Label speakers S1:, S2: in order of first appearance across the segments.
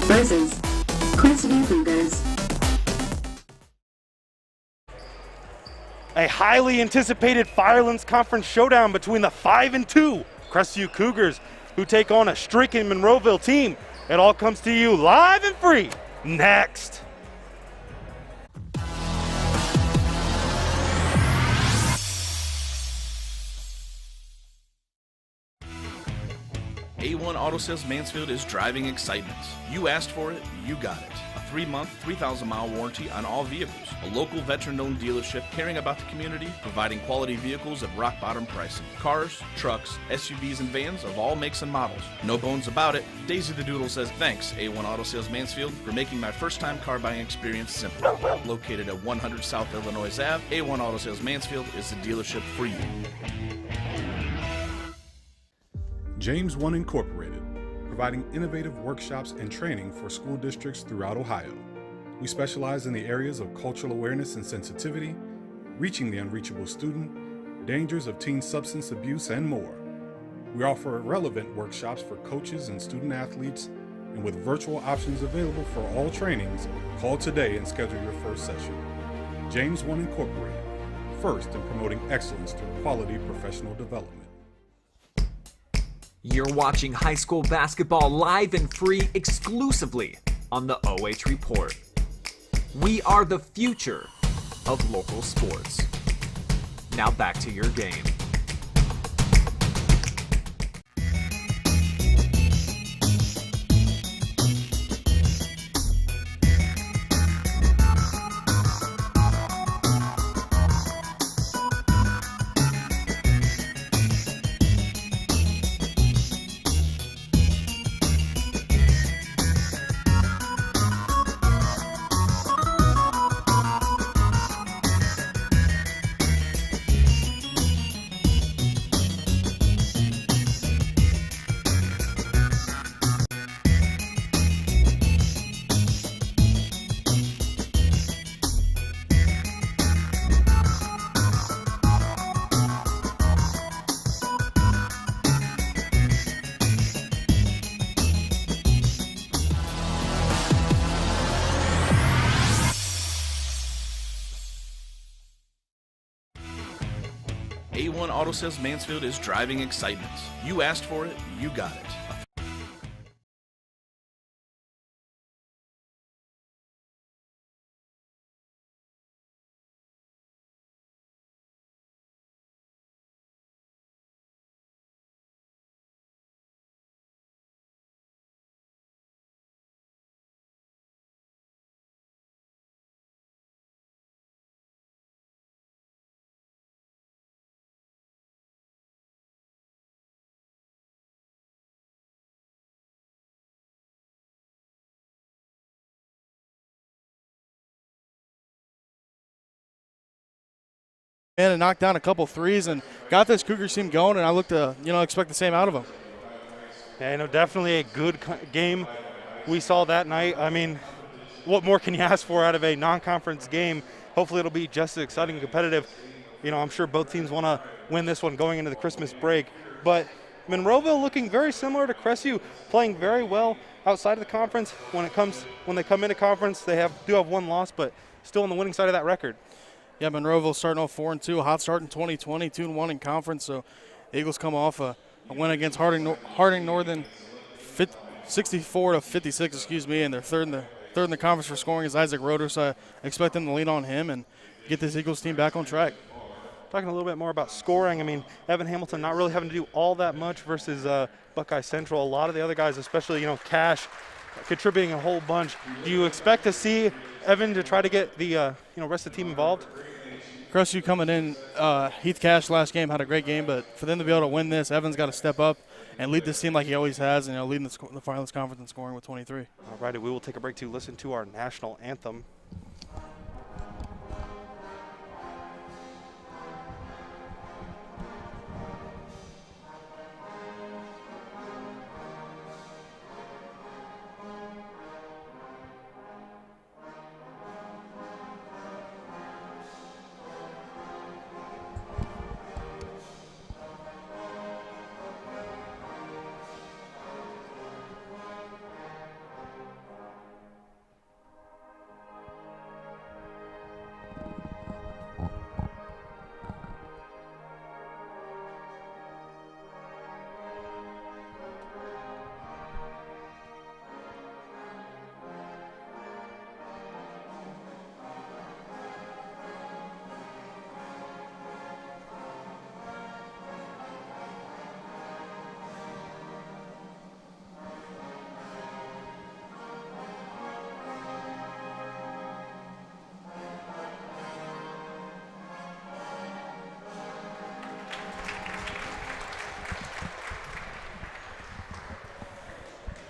S1: versus Crestview Cougars.
S2: A highly anticipated Firelands Conference showdown between the 5 and 2 Crestview Cougars, who take on a stricken Monroeville team. It all comes to you live and free next.
S3: A1 Auto Sales Mansfield is driving excitement. You asked for it, you got it. A 3-month, 3,000-mile warranty on all vehicles. A local veteran-owned dealership caring about the community, providing quality vehicles at rock-bottom pricing. Cars, trucks, SUVs, and vans of all makes and models. No bones about it. Daisy the Doodle says, thanks, A1 Auto Sales Mansfield, for making my first-time car buying experience simple. Located at 100 South Illinois Ave, A1 Auto Sales Mansfield is the dealership for you.
S4: James One Incorporated, providing innovative workshops and training for school districts throughout Ohio. We specialize in the areas of cultural awareness and sensitivity, reaching the unreachable student, dangers of teen substance abuse, and more. We offer relevant workshops for coaches and student athletes, and with virtual options available for all trainings, call today and schedule your first session. James One Incorporated, first in promoting excellence through quality professional development.
S5: You're watching high school basketball live and free exclusively on the OH Report. We are the future of local sports. Now back to your game.
S3: A1 Auto Sales Mansfield is driving excitement. You asked for it, you got it.
S6: And knocked down a couple threes and got this Cougars team going, and I look to, expect the same out of them.
S2: Yeah, definitely a good game we saw that night. I mean, what more can you ask for out of a non-conference game? Hopefully it'll be just as exciting and competitive. I'm sure both teams want to win this one going into the Christmas break. But Monroeville looking very similar to Crestview, playing very well outside of the conference. When they come into conference, they do have one loss, but still on the winning side of that record.
S6: Yeah, Monroeville starting off 4-2, a hot start in 2020, 2-1 in conference. So Eagles come off a win against Harding Northern, 64-56, and they're third in the conference for scoring is Isaac Roeder. So I expect them to lean on him and get this Eagles team back on track.
S2: Talking a little bit more about scoring, I mean, Evan Hamilton not really having to do all that much versus Buckeye Central. A lot of the other guys, especially, Cash, contributing a whole bunch. Do you expect to see Evan to try to get the rest of the team involved?
S6: Crestview coming in, Heath Cash last game had a great game, but for them to be able to win this, Evan's got to step up and lead this team like he always has, and leading the Firelands Conference in scoring with 23.
S2: All righty, we will take a break to listen to our national anthem.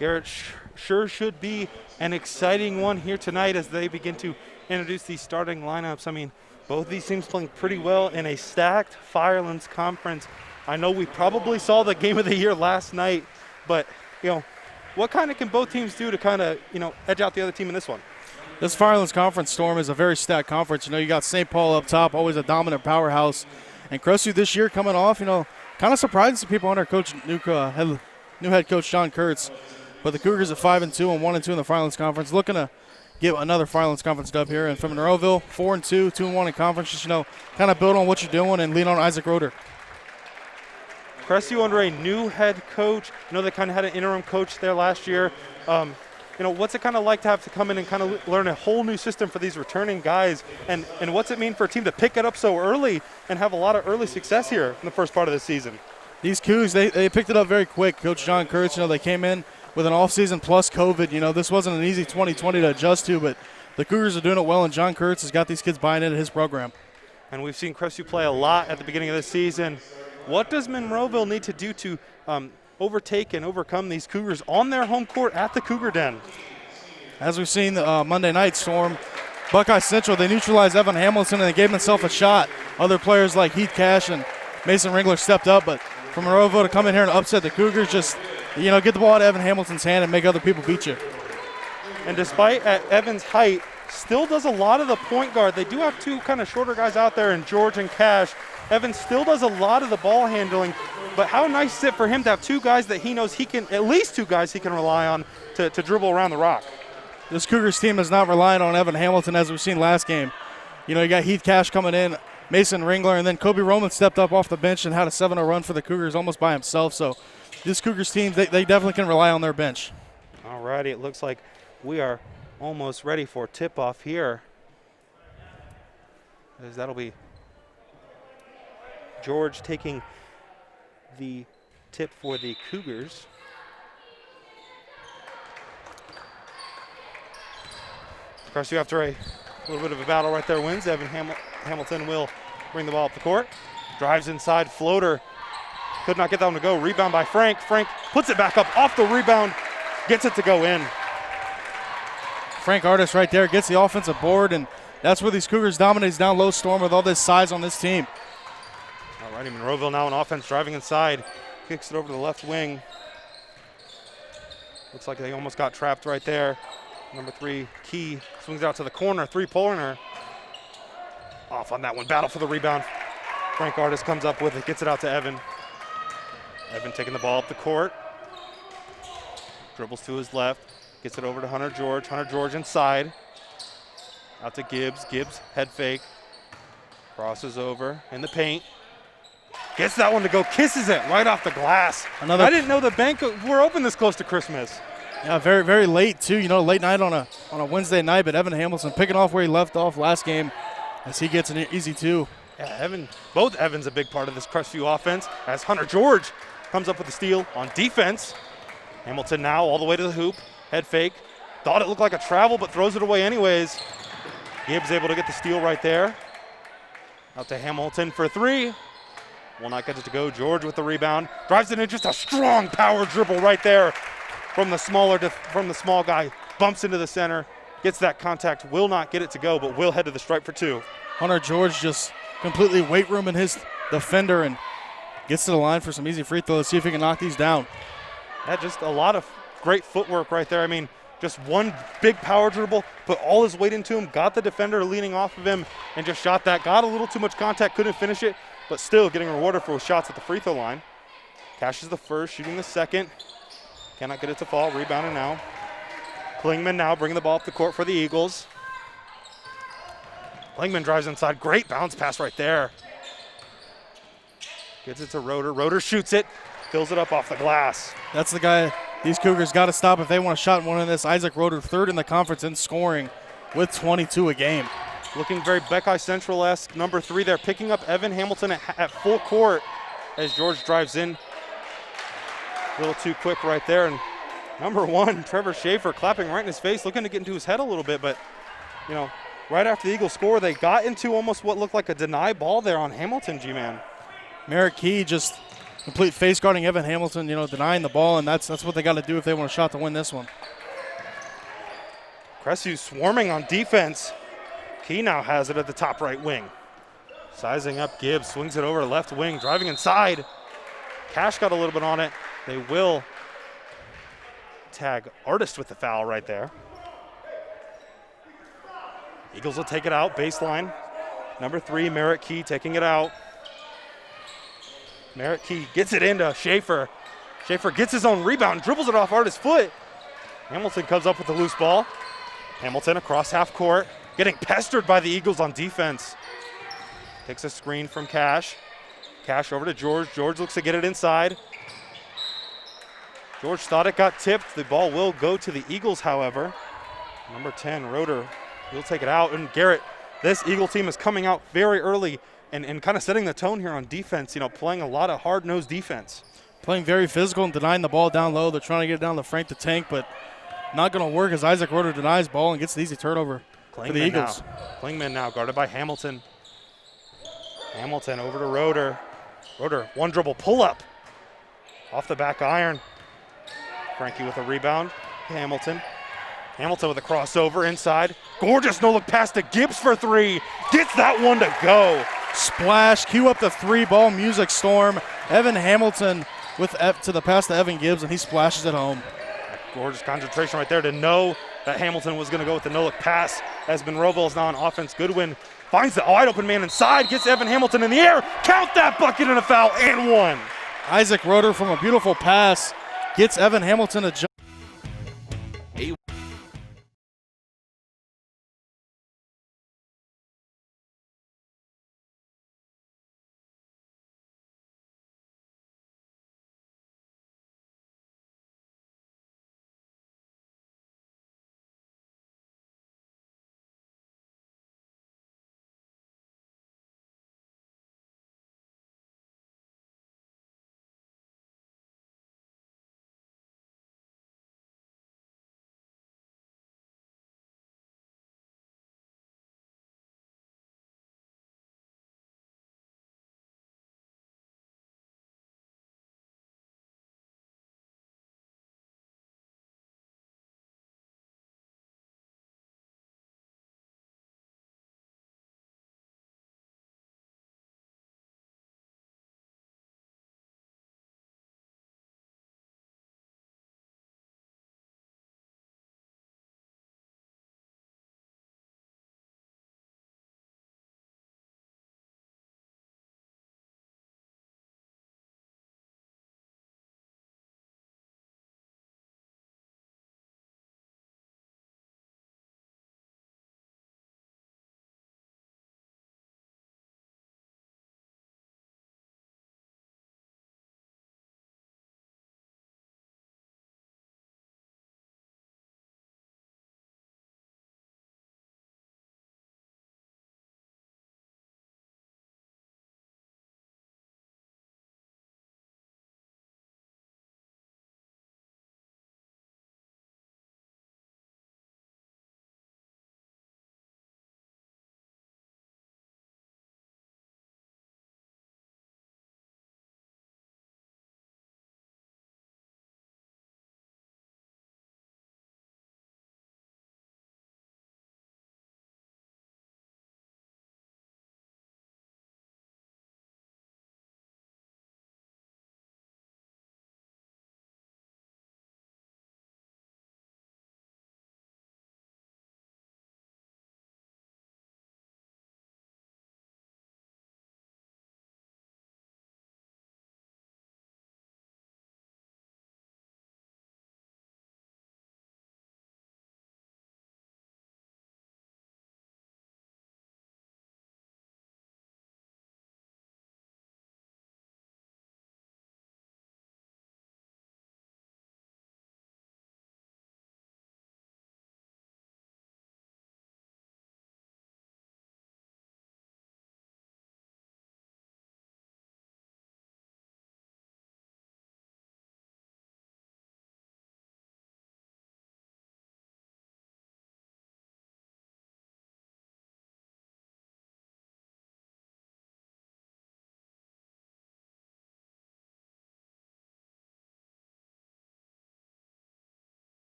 S2: Garrett, sure should be an exciting one here tonight as they begin to introduce these starting lineups. I mean, both these teams playing pretty well in a stacked Firelands conference. I know we probably saw the game of the year last night, but, what kind of can both teams do to kind of, edge out the other team in this one?
S6: This Firelands Conference, Storm, is a very stacked conference. You got St. Paul up top, always a dominant powerhouse. And Crestview this year coming off, kind of surprising some people under new head coach John Kurtz. But the Cougars at 5-2 and 1-2 in the Firelands Conference, looking to get another Firelands Conference dub here. And from Monroeville, 4-2, 2-1 in conference, just, kind of build on what you're doing and lean on Isaac Roeder.
S2: Crestview under a new head coach. They kind of had an interim coach there last year. What's it kind of like to have to come in and kind of learn a whole new system for these returning guys? And what's it mean for a team to pick it up so early and have a lot of early success here in the first part of the season?
S6: These Cougs, they picked it up very quick. Coach John Kurtz, they came in with an offseason plus COVID. This wasn't an easy 2020 to adjust to, but the Cougars are doing it well, and John Kurtz has got these kids buying into his program. And
S2: we've seen Crestview play a lot at the beginning of the season. What does Monroeville need to do to overtake and overcome these Cougars on their home court at the Cougar Den?
S6: As we've seen Monday night, Storm, Buckeye Central, they neutralized Evan Hamilton and they gave themselves a shot. Other players like Heath Cash and Mason Ringler stepped up, but for Monroeville to come in here and upset the Cougars, just get the ball out of Evan Hamilton's hand and make other people beat you.
S2: And despite Evan's height, still does a lot of the point guard. They do have two kind of shorter guys out there in George and Cash. Evan still does a lot of the ball handling, but how nice is it for him to have two guys that he knows at least two guys he can rely on to dribble around the rock.
S6: This Cougars team is not relying on Evan Hamilton as we've seen last game. You got Heath Cash coming in, Mason Ringler, and then Kobe Roman stepped up off the bench and had a 7-0 run for the Cougars almost by himself. So this Cougars team, they definitely can rely on their bench.
S2: All righty, it looks like we are almost ready for tip-off here. As that'll be George taking the tip for the Cougars. Crestview, after a little bit of a battle right there, wins. Evan Hamilton will bring the ball up the court. Drives inside, floater. Could not get that one to go. Rebound by Frank. Frank puts it back up off the rebound, gets it to go in.
S6: Frank Artis right there gets the offensive board, and that's where these Cougars dominate down low, Storm, with all this size on this team.
S2: All righty, Monroeville now on offense, driving inside. Kicks it over to the left wing. Looks like they almost got trapped right there. Number 3, Key, swings out to the corner, three-pointer. Off on that one, battle for the rebound. Frank Artis comes up with it, gets it out to Evan. Evan taking the ball up the court. Dribbles to his left, gets it over to Hunter George. Hunter George inside. Out to Gibbs. Gibbs, head fake. Crosses over in the paint. Gets that one to go, kisses it right off the glass. I didn't know the bank were open this close to Christmas.
S6: Yeah, very, very late, too. Late night on a Wednesday night, but Evan Hamilton picking off where he left off last game as he gets an easy 2.
S2: Yeah, both Evans a big part of this Crestview offense as Hunter George comes up with the steal on defense. Hamilton now all the way to the hoop, head fake. Thought it looked like a travel, but throws it away anyways. Gibbs able to get the steal right there. Out to Hamilton for 3. Will not get it to go. George with the rebound. Drives it in, just a strong power dribble right there from the small guy. Bumps into the center. Gets that contact. Will not get it to go, but will head to the stripe for 2.
S6: Hunter George just completely weight room in his defender and gets to the line for some easy free throws. Let's see if he can knock these down.
S2: Yeah, just a lot of great footwork right there. Just one big power dribble, put all his weight into him, got the defender leaning off of him, and just shot that. Got a little too much contact, couldn't finish it, but still getting rewarded for shots at the free throw line. Cash is the first, shooting the second. Cannot get it to fall, rebounding now. Klingman now bringing the ball up the court for the Eagles. Klingman drives inside, great bounce pass right there. Gets it to Roeder, Roeder shoots it, fills it up off the glass.
S6: That's the guy these Cougars got to stop if they want to shot one in this. Isaac Roeder, 3rd in the conference in scoring with 22 a game.
S2: Looking very Buckeye Central-esque. Number 3 there, picking up Evan Hamilton at full court as George drives in. A little too quick right there. And number 1, Trevor Schaefer, clapping right in his face, looking to get into his head a little bit. But, right after the Eagles score, they got into almost what looked like a deny ball there on Hamilton, G-Man.
S6: Merrick Key just complete face guarding Evan Hamilton, denying the ball, and that's what they got to do if they want a shot to win this one.
S2: Crestview swarming on defense. Key now has it at the top right wing. Sizing up Gibbs, swings it over left wing, driving inside. Cash got a little bit on it. They will tag Artist with the foul right there. Eagles will take it out, baseline. Number 3, Merritt Key taking it out. Merritt Key gets it into Schaefer. Schaefer gets his own rebound, dribbles it off Artist's foot. Hamilton comes up with the loose ball. Hamilton across half court, getting pestered by the Eagles on defense. Takes a screen from Cash. Cash over to George. George looks to get it inside. George thought it got tipped. The ball will go to the Eagles, however. Number 10, Roeder, will take it out. And Garrett, this Eagle team is coming out very early and kind of setting the tone here on defense, playing a lot of hard-nosed defense.
S6: Playing very physical and denying the ball down low. They're trying to get it down to Frank the Tank, but not going to work as Isaac Roeder denies ball and gets the easy turnover for the Eagles.
S2: Playing man now, guarded by Hamilton. Hamilton over to Roeder. Roeder, one dribble pull-up. Off the back iron. Frankie with a rebound. Hamilton. Hamilton with a crossover inside. Gorgeous no-look pass to Gibbs for 3. Gets that one to go.
S6: Splash, cue up the 3-ball music storm. Evan Hamilton with to the pass to Evan Gibbs, and he splashes it home.
S2: Gorgeous concentration right there to know that Hamilton was going to go with the no-look pass as Monroeville is now on offense. Goodwin finds the wide-open man inside, gets Evan Hamilton in the air. Count that bucket and a foul, and 1.
S6: Isaac Roeder from a beautiful pass gets Evan Hamilton a jump.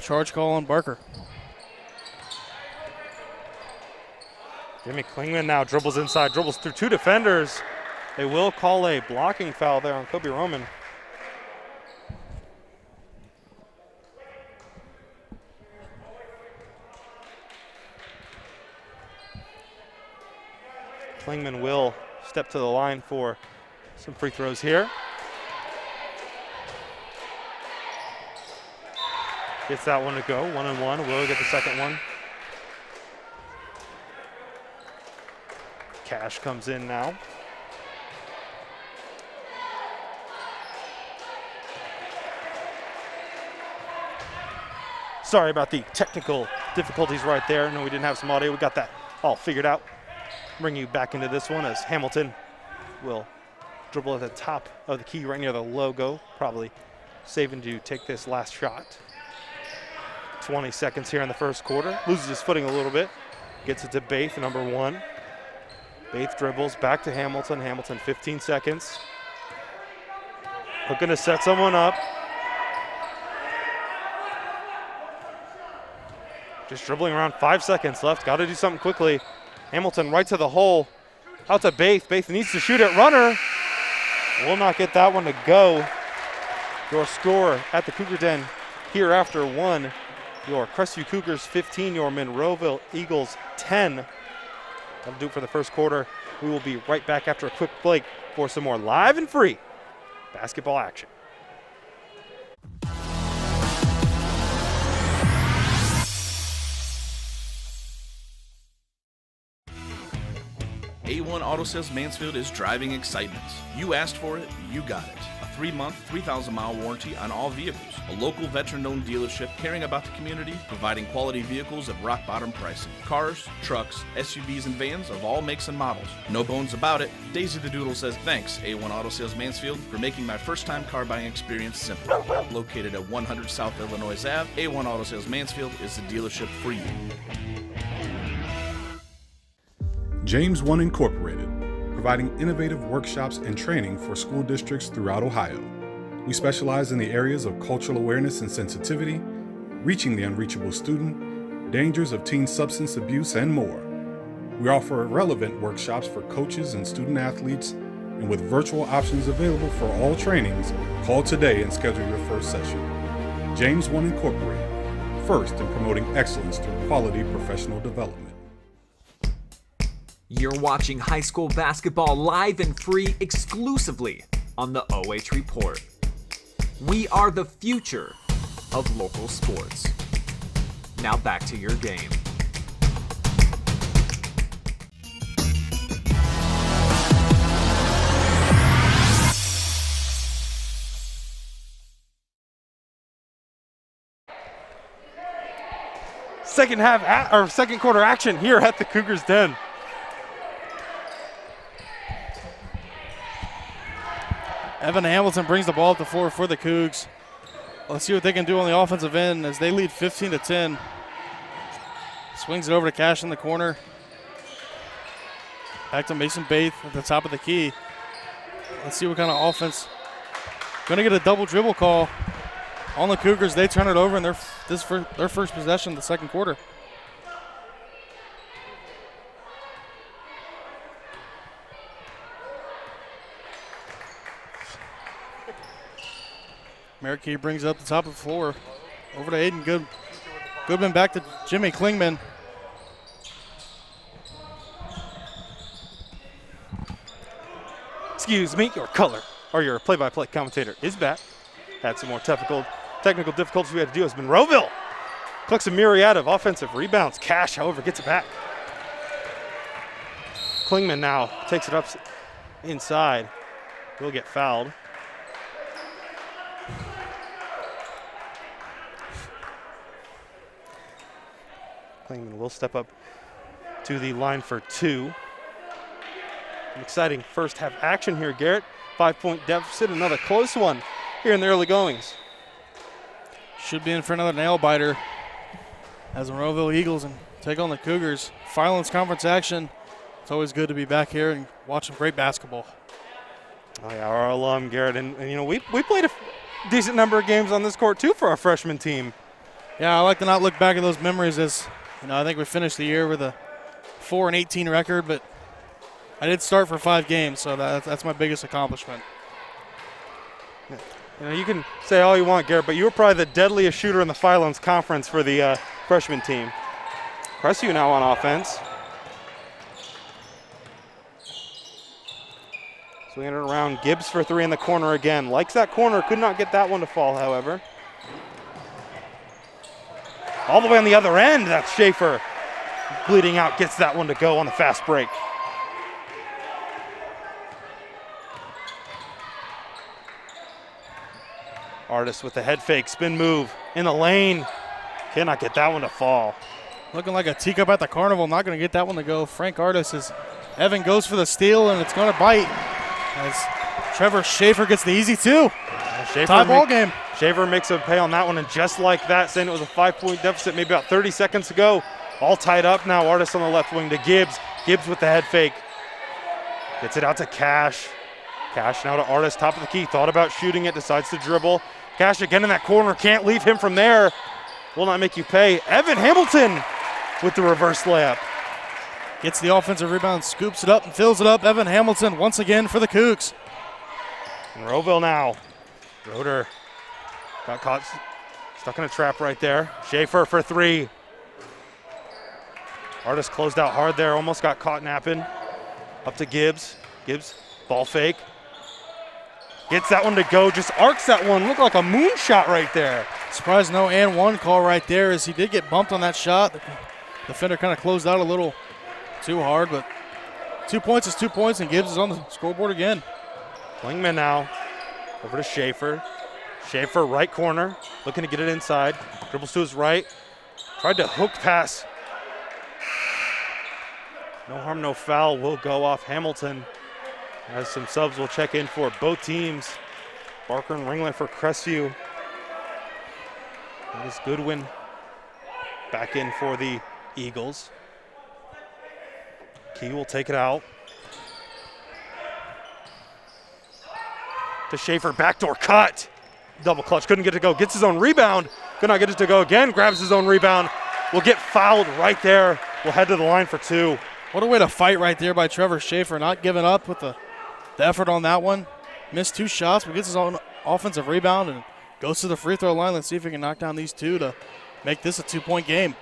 S6: charge call on Barker.
S2: Jimmy Klingman now dribbles inside, dribbles through 2 defenders. They will call a blocking foul there on Kobe Roman. Klingman will step to the line for some free throws here. Gets that one to go, 1-1. Will get the second one. Cash comes in now. Sorry about the technical difficulties right there. No, we didn't have some audio. We got that all figured out. Bring you back into this one as Hamilton will dribble at the top of the key right near the logo, probably saving to take this last shot. 20 seconds here in the first quarter. Loses his footing a little bit. Gets it to Baith, number 1. Baith dribbles back to Hamilton. Hamilton, 15 seconds. Looking to set someone up. Just dribbling around, 5 seconds left. Got to do something quickly. Hamilton right to the hole. Out to Baith. Baith needs to shoot it. Runner will not get that one to go. Your score at the Cougar Den here after 1. Your Crestview Cougars 15, your Monroeville Eagles 10. That'll do it for the first quarter. We will be right back after a quick break for some more live and free basketball action.
S3: A1 Auto Sales Mansfield is driving excitement. You asked for it, you got it. A 3-month, 3,000-mile warranty on all vehicles. A local veteran-owned dealership caring about the community, providing quality vehicles at rock-bottom pricing. Cars, trucks, SUVs, and vans of all makes and models. No bones about it. Daisy the Doodle says thanks, A1 Auto Sales Mansfield, for making my first-time car buying experience simple. Located at 100 South Illinois Ave, A1 Auto Sales Mansfield is the dealership for you.
S4: James 1 Incorporated, providing innovative workshops and training for school districts throughout Ohio. We specialize in the areas of cultural awareness and sensitivity, reaching the unreachable student, dangers of teen substance abuse, and more. We offer relevant workshops for coaches and student athletes, and with virtual options available for all trainings, call today and schedule your first session. James 1 Incorporated, first in promoting excellence through quality professional development.
S5: You're watching high school basketball live and free exclusively on the OH Report. We are the future of local sports. Now back to your game.
S2: Second quarter action here at the Cougars Den.
S6: Evan Hamilton brings the ball up the floor for the Cougs. Let's see what they can do on the offensive end as they lead 15-10. Swings it over to Cash in the corner. Back to Mason Baith at the top of the key. Let's see what kind of offense. Going to get a double dribble call on the Cougars. They turn it over in their first possession of the second quarter. Marquis brings it up the top of the floor. Over to Aiden Goodman back to Jimmy Klingman.
S2: Excuse me, your color or your play-by-play commentator is back. Had some more technical difficulties we had to do as Monroeville collects a myriad of offensive rebounds. Cash, however, gets it back. Klingman now takes it up inside. Will get fouled. Klingman will step up to the line for 2. An exciting first half action here, Garrett. 5-point deficit, another close one here in the early goings.
S6: Should be in for another nail biter as the Monroeville Eagles and take on the Cougars. Finals conference action. It's always good to be back here and watch some great basketball.
S2: Oh yeah, our alum, Garrett, and you know we played a decent number of games on this court too for our freshman team.
S6: Yeah, I like to not look back at those memories as, I think we finished the year with a 4-18 record, but I did start for 5 games, so that's my biggest accomplishment.
S2: You can say all you want, Garrett, but you were probably the deadliest shooter in the Phylons Conference for the freshman team. Crestview now on offense. Swinging it around, Gibbs for 3 in the corner again. Likes that corner, could not get that one to fall, however. All the way on the other end, that's Schaefer. Bleeding out, gets that one to go on the fast break. Artist with the head fake, spin move in the lane. Cannot get that one to fall.
S6: Looking like a teacup at the carnival, not going to get that one to go. Frank Artist as Evan goes for the steal, and it's going to bite as Trevor Schaefer gets the easy 2. Tie ball game.
S2: Schaefer makes a pay on that one, and just like that, saying it was a 5-point deficit maybe about 30 seconds ago. All tied up now. Artist on the left wing to Gibbs. Gibbs with the head fake. Gets it out to Cash. Cash now to Artist, top of the key. Thought about shooting it, decides to dribble. Cash again in that corner, can't leave him from there. Will not make you pay. Evan Hamilton with the reverse layup.
S6: Gets the offensive rebound, scoops it up and fills it up. Evan Hamilton once again for the Cougs.
S2: Monroeville now. Roeder got caught, stuck in a trap right there. Schaefer for 3. Artist closed out hard there, almost got caught napping. Up to Gibbs. Gibbs, ball fake. Gets that one to go, just arcs that one. Looked like a moonshot right there.
S6: Surprised no and 1 call right there as he did get bumped on that shot. The defender kind of closed out a little too hard, but 2 points is 2 points, and Gibbs is on the scoreboard again.
S2: Klingman now over to Schaefer. Schaefer right corner, looking to get it inside. Dribbles to his right. Tried to hook pass. No harm, no foul will go off Hamilton. As some subs will check in for both teams. Barker and Ringler for Crestview. That is Goodwin back in for the Eagles. Key will take it out. To Schaefer, backdoor cut. Double clutch, couldn't get it to go. Gets his own rebound. Could not get it to go again. Grabs his own rebound. Will get fouled right there. Will head to the line for 2.
S6: What a way to fight right there by Trevor Schaefer, not giving up with the effort on that one. Missed 2 shots, but gets his own offensive rebound and goes to the free throw line. Let's see if he can knock down these 2 to make this a 2-point game.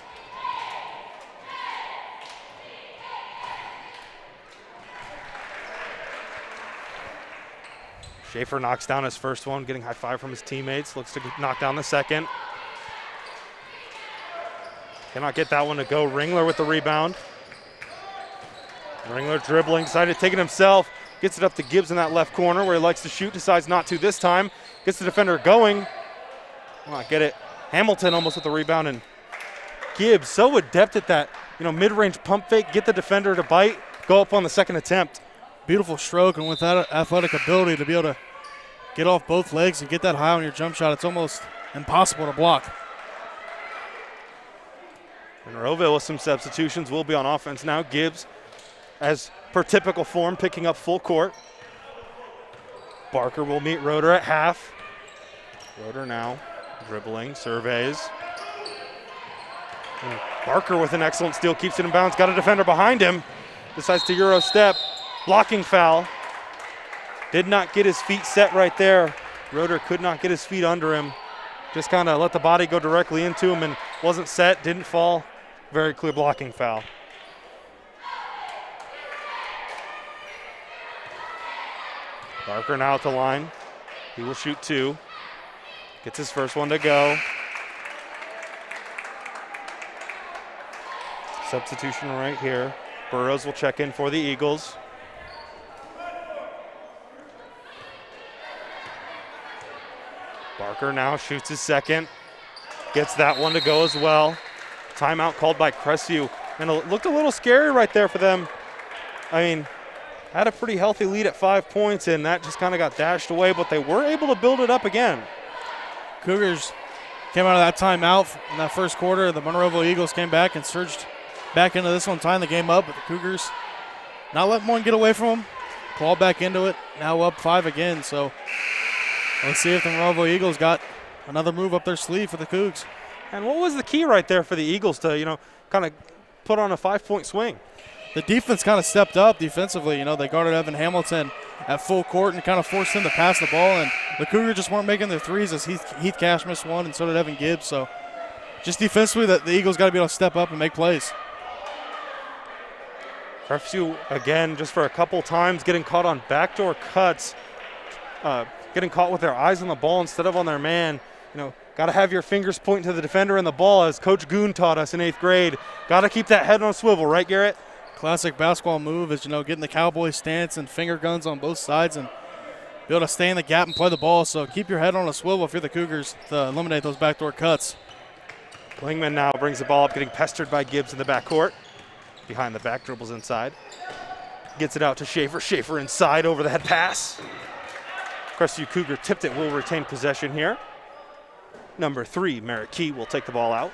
S2: Schaefer knocks down his first one, getting high five from his teammates. Looks to knock down the second. Cannot get that one to go. Ringler with the rebound. Ringler dribbling, decided to take it himself. Gets it up to Gibbs in that left corner where he likes to shoot, decides not to this time. Gets the defender going. Will not get it. Hamilton almost with the rebound, and Gibbs so adept at that, mid-range pump fake, get the defender to bite, go up on the second attempt.
S6: Beautiful stroke, and with that athletic ability to be able to get off both legs and get that high on your jump shot, it's almost impossible to block.
S2: Monroeville with some substitutions will be on offense now. Gibbs, as per typical form, picking up full court. Barker will meet Roeder at half. Roeder now dribbling, surveys. And Barker with an excellent steal, keeps it in bounds, got a defender behind him. Decides to Euro step, blocking foul. Did not get his feet set right there. Roeder could not get his feet under him. Just kind of let the body go directly into him and wasn't set, didn't fall. Very clear blocking foul. Barker now at the line. He will shoot 2. Gets his first one to go. Substitution right here. Burrows will check in for the Eagles. Barker now shoots his second. Gets that one to go as well. Timeout called by Crestview. And it looked a little scary right there for them. I mean, had a pretty healthy lead at 5 points, and that just kind of got dashed away, but they were able to build it up again.
S6: Cougars came out of that timeout in that first quarter. The Monroeville Eagles came back and surged back into this one, tying the game up, but the Cougars not letting one get away from them. Clawed back into it, now up 5 again. So let's see if the Monroeville Eagles got another move up their sleeve for the Cougs.
S2: And what was the key right there for the Eagles to, kind of put on a 5-point swing?
S6: The defense kind of stepped up defensively. They guarded Evan Hamilton at full court and kind of forced him to pass the ball. And the Cougars just weren't making their threes as Heath Cash missed one, and so did Evan Gibbs. So just defensively, the Eagles got to be able to step up and make plays.
S2: Crestview, again, just for a couple times, getting caught on backdoor cuts, getting caught with their eyes on the ball instead of on their man. Got to have your fingers pointing to the defender and the ball, as Coach Goon taught us in 8th grade. Got to keep that head on a swivel, right, Garrett?
S6: Classic basketball move is, getting the cowboy stance and finger guns on both sides and be able to stay in the gap and play the ball. So keep your head on a swivel if you're the Cougars to eliminate those backdoor cuts.
S2: Klingman now brings the ball up, getting pestered by Gibbs in the backcourt. Behind the back, dribbles inside. Gets it out to Schaefer. Schaefer inside, over the head pass. Crestview Cougar tipped it, will retain possession here. Number 3, Merritt Key will take the ball out.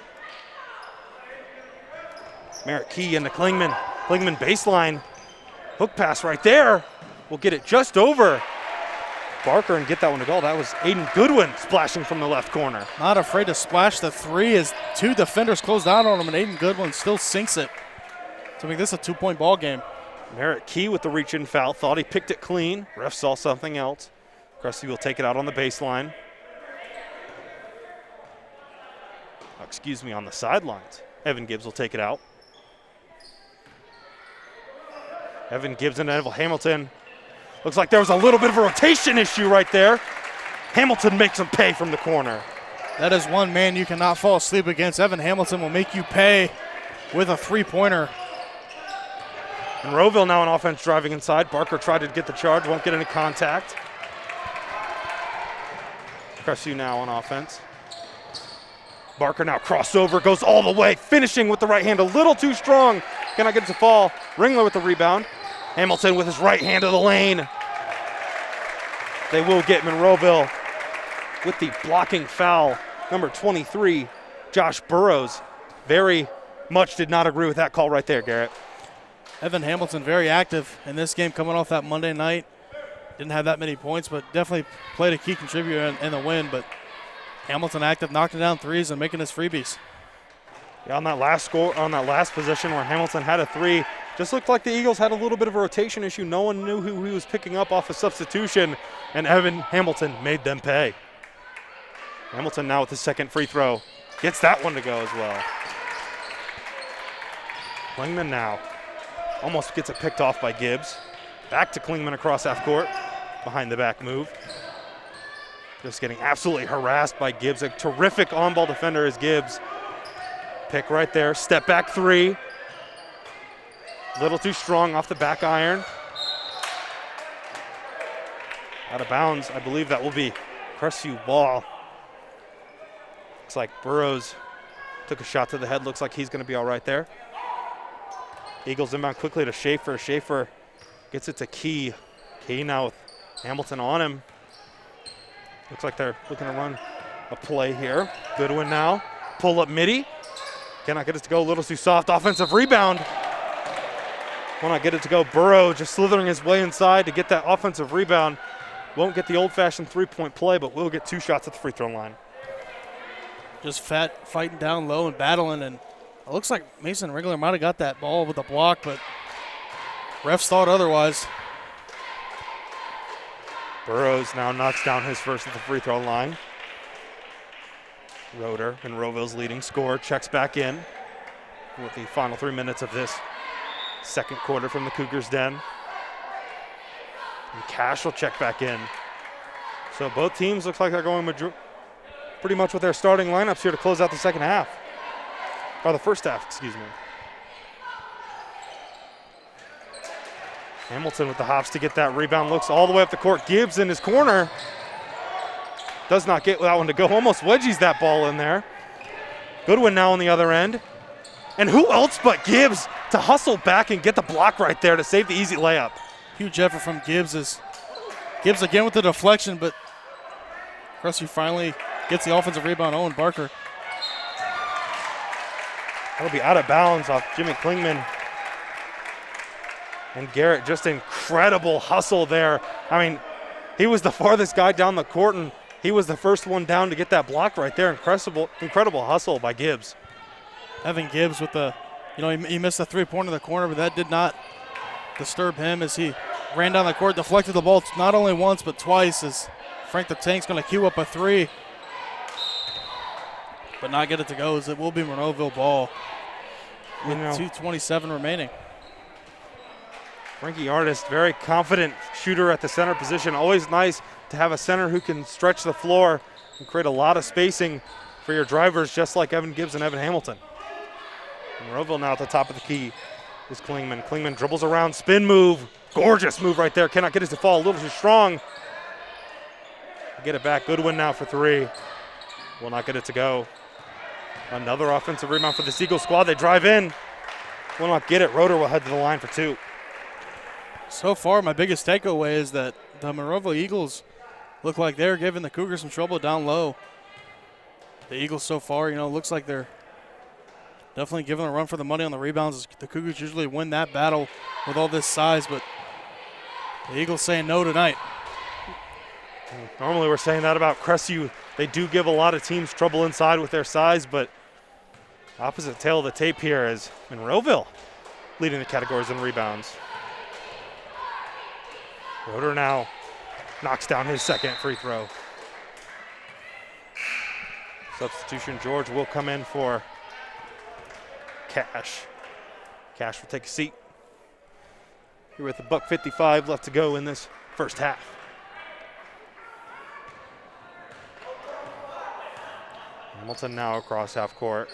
S2: Merritt Key into Klingman. Klingman baseline. Hook pass right there. We'll get it just over Barker and get that one to go. That was Aiden Goodwin splashing from the left corner.
S6: Not afraid to splash the three as 2 defenders closed down on him, and Aiden Goodwin still sinks it to make this a 2-point ball game.
S2: Merritt Key with the reach-in foul. Thought he picked it clean. Ref saw something else. Crestview will take it out on the baseline. On the sidelines. Evan Gibbs will take it out. Evan Gibbs and Evan Hamilton. Looks like there was a little bit of a rotation issue right there. Hamilton makes him pay from the corner.
S6: That is one man you cannot fall asleep against. Evan Hamilton will make you pay with a 3-pointer.
S2: Monroeville now on offense, driving inside. Barker tried to get the charge, won't get any contact. Crestview now on offense. Barker now crossover, goes all the way, finishing with the right hand, a little too strong. Cannot get it to fall. Ringler with the rebound. Hamilton with his right hand to the lane. They will get Monroeville with the blocking foul. Number 23, Josh Burrows, very much did not agree with that call right there, Garrett.
S6: Evan Hamilton very active in this game coming off that Monday night. Didn't have that many points, but definitely played a key contributor in the win. But Hamilton active, knocking down threes and making his freebies.
S2: Yeah, on that last possession where Hamilton had a 3, just looked like the Eagles had a little bit of a rotation issue. No one knew who he was picking up off a substitution, and Evan Hamilton made them pay. Hamilton now with his second free throw. Gets that one to go as well. Klingman now almost gets it picked off by Gibbs. Back to Klingman across half court. Behind the back move. Just getting absolutely harassed by Gibbs. A terrific on-ball defender is Gibbs. Pick right there. Step back 3. Little too strong off the back iron. Out of bounds. I believe that will be Crestview ball. Looks like Burrows took a shot to the head. Looks like he's going to be all right there. Eagles inbound quickly to Schaefer. Schaefer gets it to Key. Key now with Hamilton on him. Looks like they're looking to run a play here. Goodwin now. Pull up midi. Cannot get it to go. A little too soft. Offensive rebound. Will not get it to go. Burrow just slithering his way inside to get that offensive rebound. Won't get the old-fashioned 3-point play, but will get 2 shots at the free throw line.
S6: Just fighting down low and battling, and it looks like Mason Ringler might have got that ball with a block, but refs thought otherwise.
S2: Burrows now knocks down his first at the free throw line. Roeder, Monroeville's leading scorer, checks back in with the final 3 minutes of this second quarter from the Cougars Den. And Cash will check back in. So both teams looks like they're going pretty much with their starting lineups here to close out the second half. Or the first half, excuse me. Hamilton with the hops to get that rebound. Looks all the way up the court. Gibbs in his corner. Does not get that one to go. Almost wedgies that ball in there. Goodwin now on the other end. And who else but Gibbs to hustle back and get the block right there to save the easy layup.
S6: Huge effort from Gibbs. Gibbs again with the deflection, but Crestview finally gets the offensive rebound. Owen Barker.
S2: That'll be out of bounds off Jimmy Klingman. And Garrett, just incredible hustle there. I mean, he was the farthest guy down the court, and He was the first one down to get that block right there. Incredible hustle by Gibbs.
S6: Evan Gibbs with the, he missed a three-pointer in the corner, but that did not disturb him as he ran down the court, deflected the ball not only once but twice as Frank the Tank's going to queue up a three, but not get it to go as it will be Monroeville ball with 2:27 remaining.
S2: Frankie Artist, very confident shooter at the center position. Always nice to have a center who can stretch the floor and create a lot of spacing for your drivers, just like Evan Gibbs and Evan Hamilton. Monroeville now at the top of the key is Klingman. Klingman dribbles around, spin move. Gorgeous move right there. Cannot get it to fall, a little too strong. Get it back. Goodwin now for three. Will not get it to go. Another offensive rebound for the Seagull squad. They drive in. Will not get it. Roeder will head to the line for two.
S6: So far, my biggest takeaway is that the Monroeville Eagles look like they're giving the Cougars some trouble down low. The Eagles so far, looks like they're definitely giving a run for the money on the rebounds. The Cougars usually win that battle with all this size, but the Eagles saying no tonight.
S2: Normally we're saying that about Crestview. They do give a lot of teams trouble inside with their size, but opposite tail of the tape here is Monroeville leading the categories in rebounds. Roeder now knocks down his second free throw. Substitution, George will come in for Cash. Cash will take a seat. Here with $1:55 left to go in this first half. Hamilton now across half court.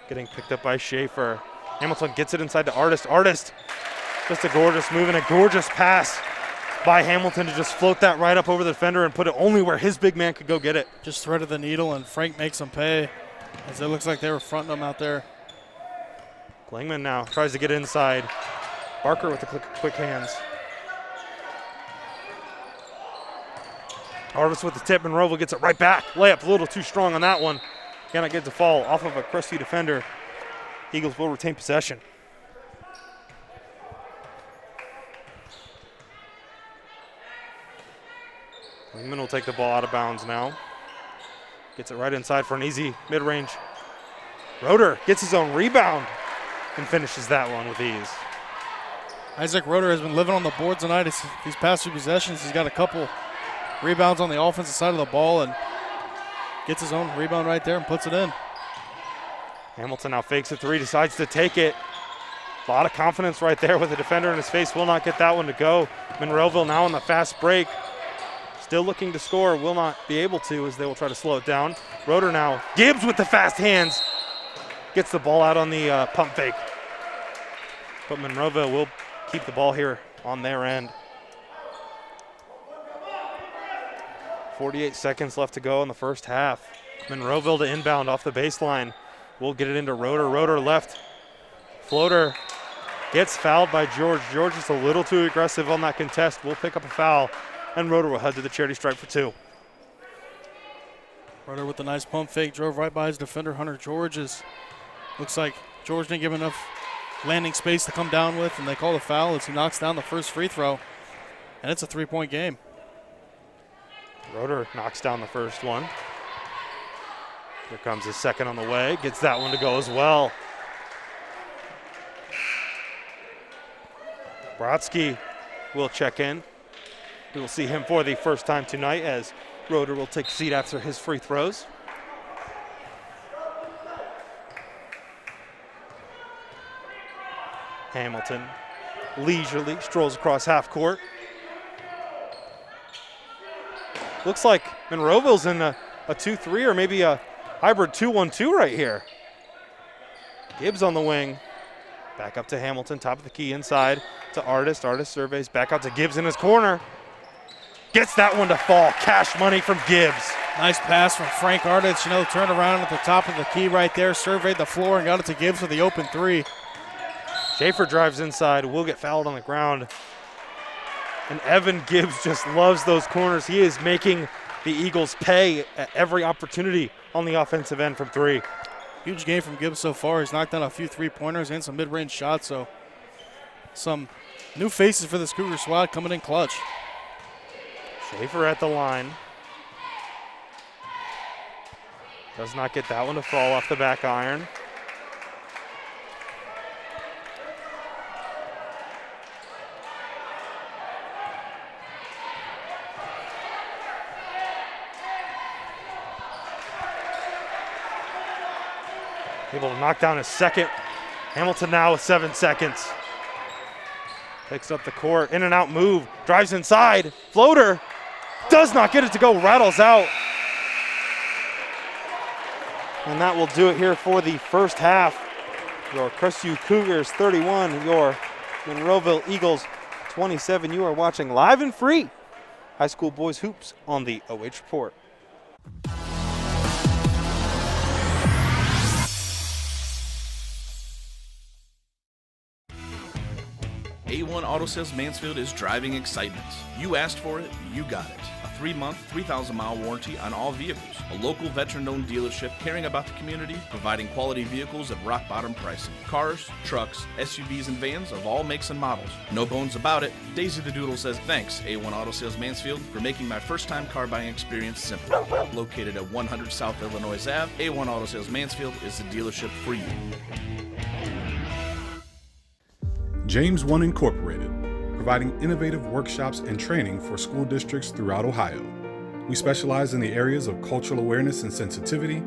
S2: Getting picked up by Schaefer. Hamilton gets it inside to Artist. Artist, just a gorgeous move and a gorgeous pass by Hamilton to just float that right up over the defender and put it only where his big man could go get it.
S6: Just threaded the needle, and Frank makes him pay, as it looks like they were fronting him out there.
S2: Klingman now tries to get inside. Barker with the quick hands. Artist with the tip, and Monroeville gets it right back. Layup a little too strong on that one. Cannot get the fall off of a Crestview defender. Eagles will retain possession. Klingman will take the ball out of bounds now. Gets it right inside for an easy mid-range. Roeder gets his own rebound and finishes that one with ease.
S6: Isaac Roeder has been living on the board tonight. These past few possessions, he's got a couple rebounds on the offensive side of the ball and gets his own rebound right there and puts it in.
S2: Hamilton now fakes a three, decides to take it. A lot of confidence right there with the defender in his face. Will not get that one to go. Monroeville now on the fast break. Still looking to score, will not be able to as they will try to slow it down. Roeder now. Gibbs with the fast hands. Gets the ball out on the pump fake. But Monroeville will keep the ball here on their end. 48 seconds left to go in the first half. Monroeville to inbound off the baseline. We'll get it into Roeder. Roeder left. Floater gets fouled by George. George is a little too aggressive on that contest. We'll pick up a foul, and Roeder will head to the charity stripe for two.
S6: Roeder with a nice pump fake, drove right by his defender, Hunter George. Looks like George didn't give enough landing space to come down with, and they call the foul as he knocks down the first free throw, and it's a three-point game.
S2: Roeder knocks down the first one. Here comes his second on the way. Gets that one to go as well. Brodsky will check in. We will see him for the first time tonight as Roeder will take a seat after his free throws. Hamilton leisurely strolls across half court. Looks like Monroeville's in a 2-3 or maybe a hybrid 2-1-2 right here. Gibbs on the wing. Back up to Hamilton, top of the key inside to Artist. Artist surveys back out to Gibbs in his corner. Gets that one to fall. Cash money from Gibbs.
S6: Nice pass from Frank Artist. Turned around at the top of the key right there, surveyed the floor and got it to Gibbs for the open three.
S2: Schaefer drives inside, will get fouled on the ground. And Evan Gibbs just loves those corners. He is making the Eagles pay at every opportunity on the offensive end from three.
S6: Huge game from Gibbs so far. He's knocked down a few three-pointers and some mid-range shots, so some new faces for this Cougar squad coming in clutch.
S2: Schaefer at the line. Does not get that one to fall off the back iron. Able to knock down his second. Hamilton now with 7 seconds. Takes up the court, in and out move, drives inside, floater, does not get it to go, rattles out. And that will do it here for the first half. Your Crestview Cougars 31, your Monroeville Eagles 27. You are watching live and free high school boys hoops on the OH Report.
S3: A1 Auto Sales Mansfield is driving excitement. You asked for it, you got it. A 3-month, 3,000-mile warranty on all vehicles. A local veteran-owned dealership caring about the community, providing quality vehicles at rock-bottom pricing. Cars, trucks, SUVs, and vans of all makes and models. No bones about it. Daisy the Doodle says thanks, A1 Auto Sales Mansfield, for making my first-time car buying experience simple. Located at 100 South Illinois Ave, A1 Auto Sales Mansfield is the dealership for you.
S4: James 1 Incorporated, providing innovative workshops and training for school districts throughout Ohio. We specialize in the areas of cultural awareness and sensitivity,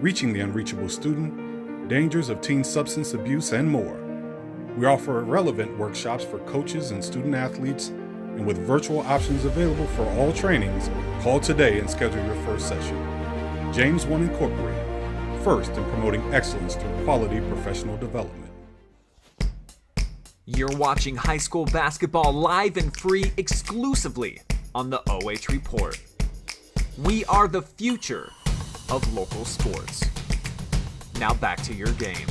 S4: reaching the unreachable student, dangers of teen substance abuse, and more. We offer relevant workshops for coaches and student athletes, and with virtual options available for all trainings, call today and schedule your first session. James 1 Incorporated, first in promoting excellence through quality professional development.
S5: You're watching high school basketball live and free exclusively on the OH Report. We are the future of local sports. Now back to your game.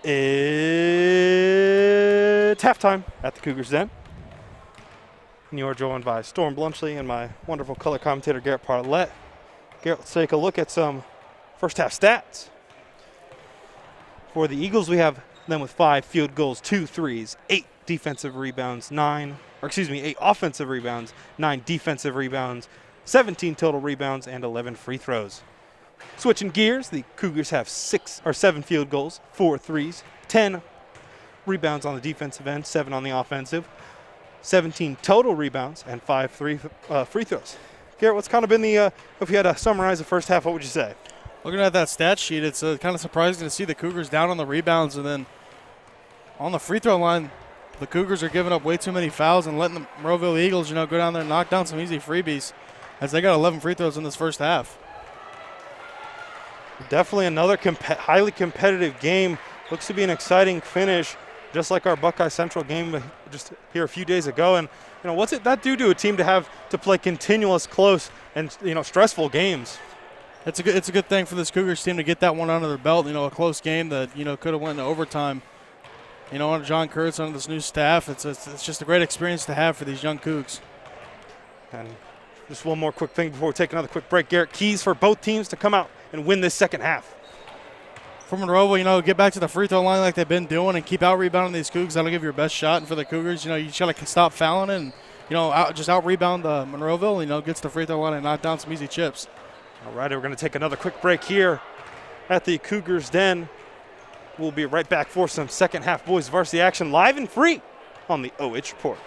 S2: It's halftime at the Cougars Den. And you are joined by Storm Blunchley and my wonderful color commentator, Garrett Parlett. Garrett, let's take a look at some first half stats. For the Eagles, we have them with 5 field goals, 2 threes, 8 defensive rebounds, 8 offensive rebounds, 9 defensive rebounds, 17 total rebounds, and 11 free throws. Switching gears, the Cougars have 7 field goals, 4 threes, 10 rebounds on the defensive end, 7 on the offensive, 17 total rebounds, and 5 free throws. Garrett, what's kind of been the, if you had to summarize the first half, what would you say?
S6: Looking at that stat sheet, it's kind of surprising to see the Cougars down on the rebounds, and then on the free throw line, the Cougars are giving up way too many fouls and letting the Monroeville Eagles, go down there and knock down some easy freebies, as they got 11 free throws in this first half.
S2: Definitely another highly competitive game. Looks to be an exciting finish, just like our Buckeye Central game just here a few days ago. And what's it that do to a team to have to play continuous, close, and stressful games?
S6: It's a good thing for this Cougars team to get that one under their belt. A close game that could have went into overtime. Under John Kurtz, under this new staff, it's just a great experience to have for these young Cougs.
S2: And just one more quick thing before we take another quick break, Garrett. Keys for both teams to come out and win this second half.
S6: For Monroeville, get back to the free throw line like they've been doing and keep out rebounding these Cougs. That'll give you your best shot. And for the Cougars, you just got to stop fouling and just out rebound Monroeville. Gets the free throw line and knock down some easy chips.
S2: All right, we're going to take another quick break here at the Cougars Den. We'll be right back for some second half boys varsity action live and free on the OH Report.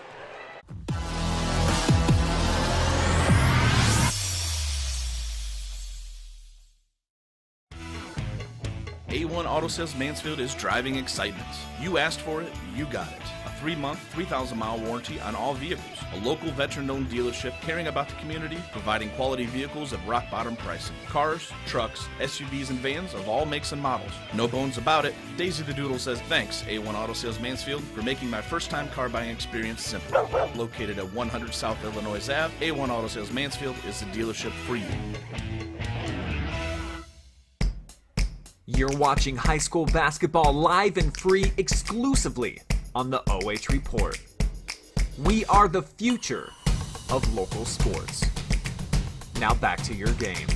S3: A1 Auto Sales Mansfield is driving excitement. You asked for it, you got it. A 3-month, 3,000-mile warranty on all vehicles. A local veteran-owned dealership caring about the community, providing quality vehicles at rock-bottom pricing. Cars, trucks, SUVs, and vans of all makes and models. No bones about it. Daisy the Doodle says thanks, A1 Auto Sales Mansfield, for making my first-time car buying experience simple. Located at 100 South Illinois Ave, A1 Auto Sales Mansfield is the dealership for you.
S5: You're watching high school basketball live and free exclusively on the OH Report. We are the future of local sports. Now back to your game.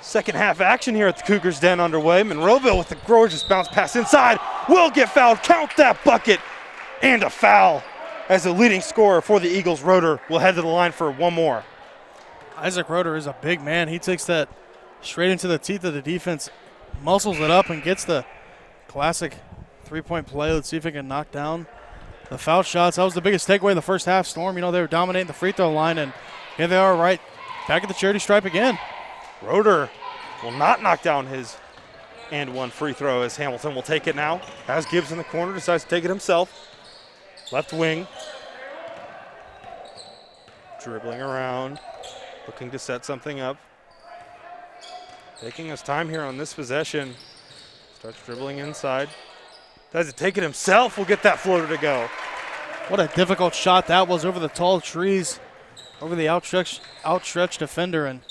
S2: Second half action here at the Cougars Den underway. Monroeville with the gorgeous bounce pass inside. Will get fouled. Count that bucket. And a foul as the leading scorer for the Eagles, Roeder, will head to the line for one more.
S6: Isaac Roeder is a big man. He takes that straight into the teeth of the defense, muscles it up, and gets the classic three-point play. Let's see if he can knock down the foul shots. That was the biggest takeaway of the first half, Storm. They were dominating the free throw line, and here they are right back at the charity stripe again.
S2: Roeder will not knock down his and one free throw as Hamilton will take it now. As Gibbs in the corner decides to take it himself. Left wing. Dribbling around. Looking to set something up. Taking his time here on this possession. Starts dribbling inside. Does it take it himself? Will get that floater to go.
S6: What a difficult shot that was over the tall trees, over the outstretched defender, and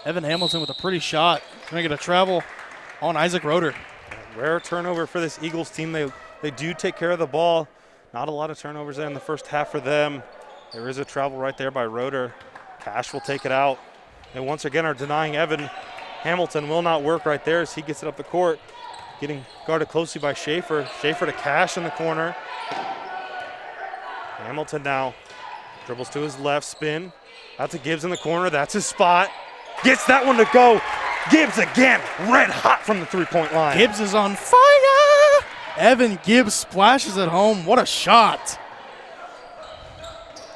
S6: Evan Hamilton with a pretty shot. Going to get a travel on Isaac Roeder.
S2: Rare turnover for this Eagles team. They do take care of the ball. Not a lot of turnovers there in the first half for them. There is a travel right there by Roeder. Cash will take it out. They once again are denying Evan. Hamilton will not work right there as he gets it up the court. Getting guarded closely by Schaefer. Schaefer to Cash in the corner. Hamilton now dribbles to his left, spin. Out to Gibbs in the corner. That's his spot. Gets that one to go. Gibbs again, red hot from the three-point line.
S6: Gibbs is on fire. Evan Gibbs splashes it home. What a shot.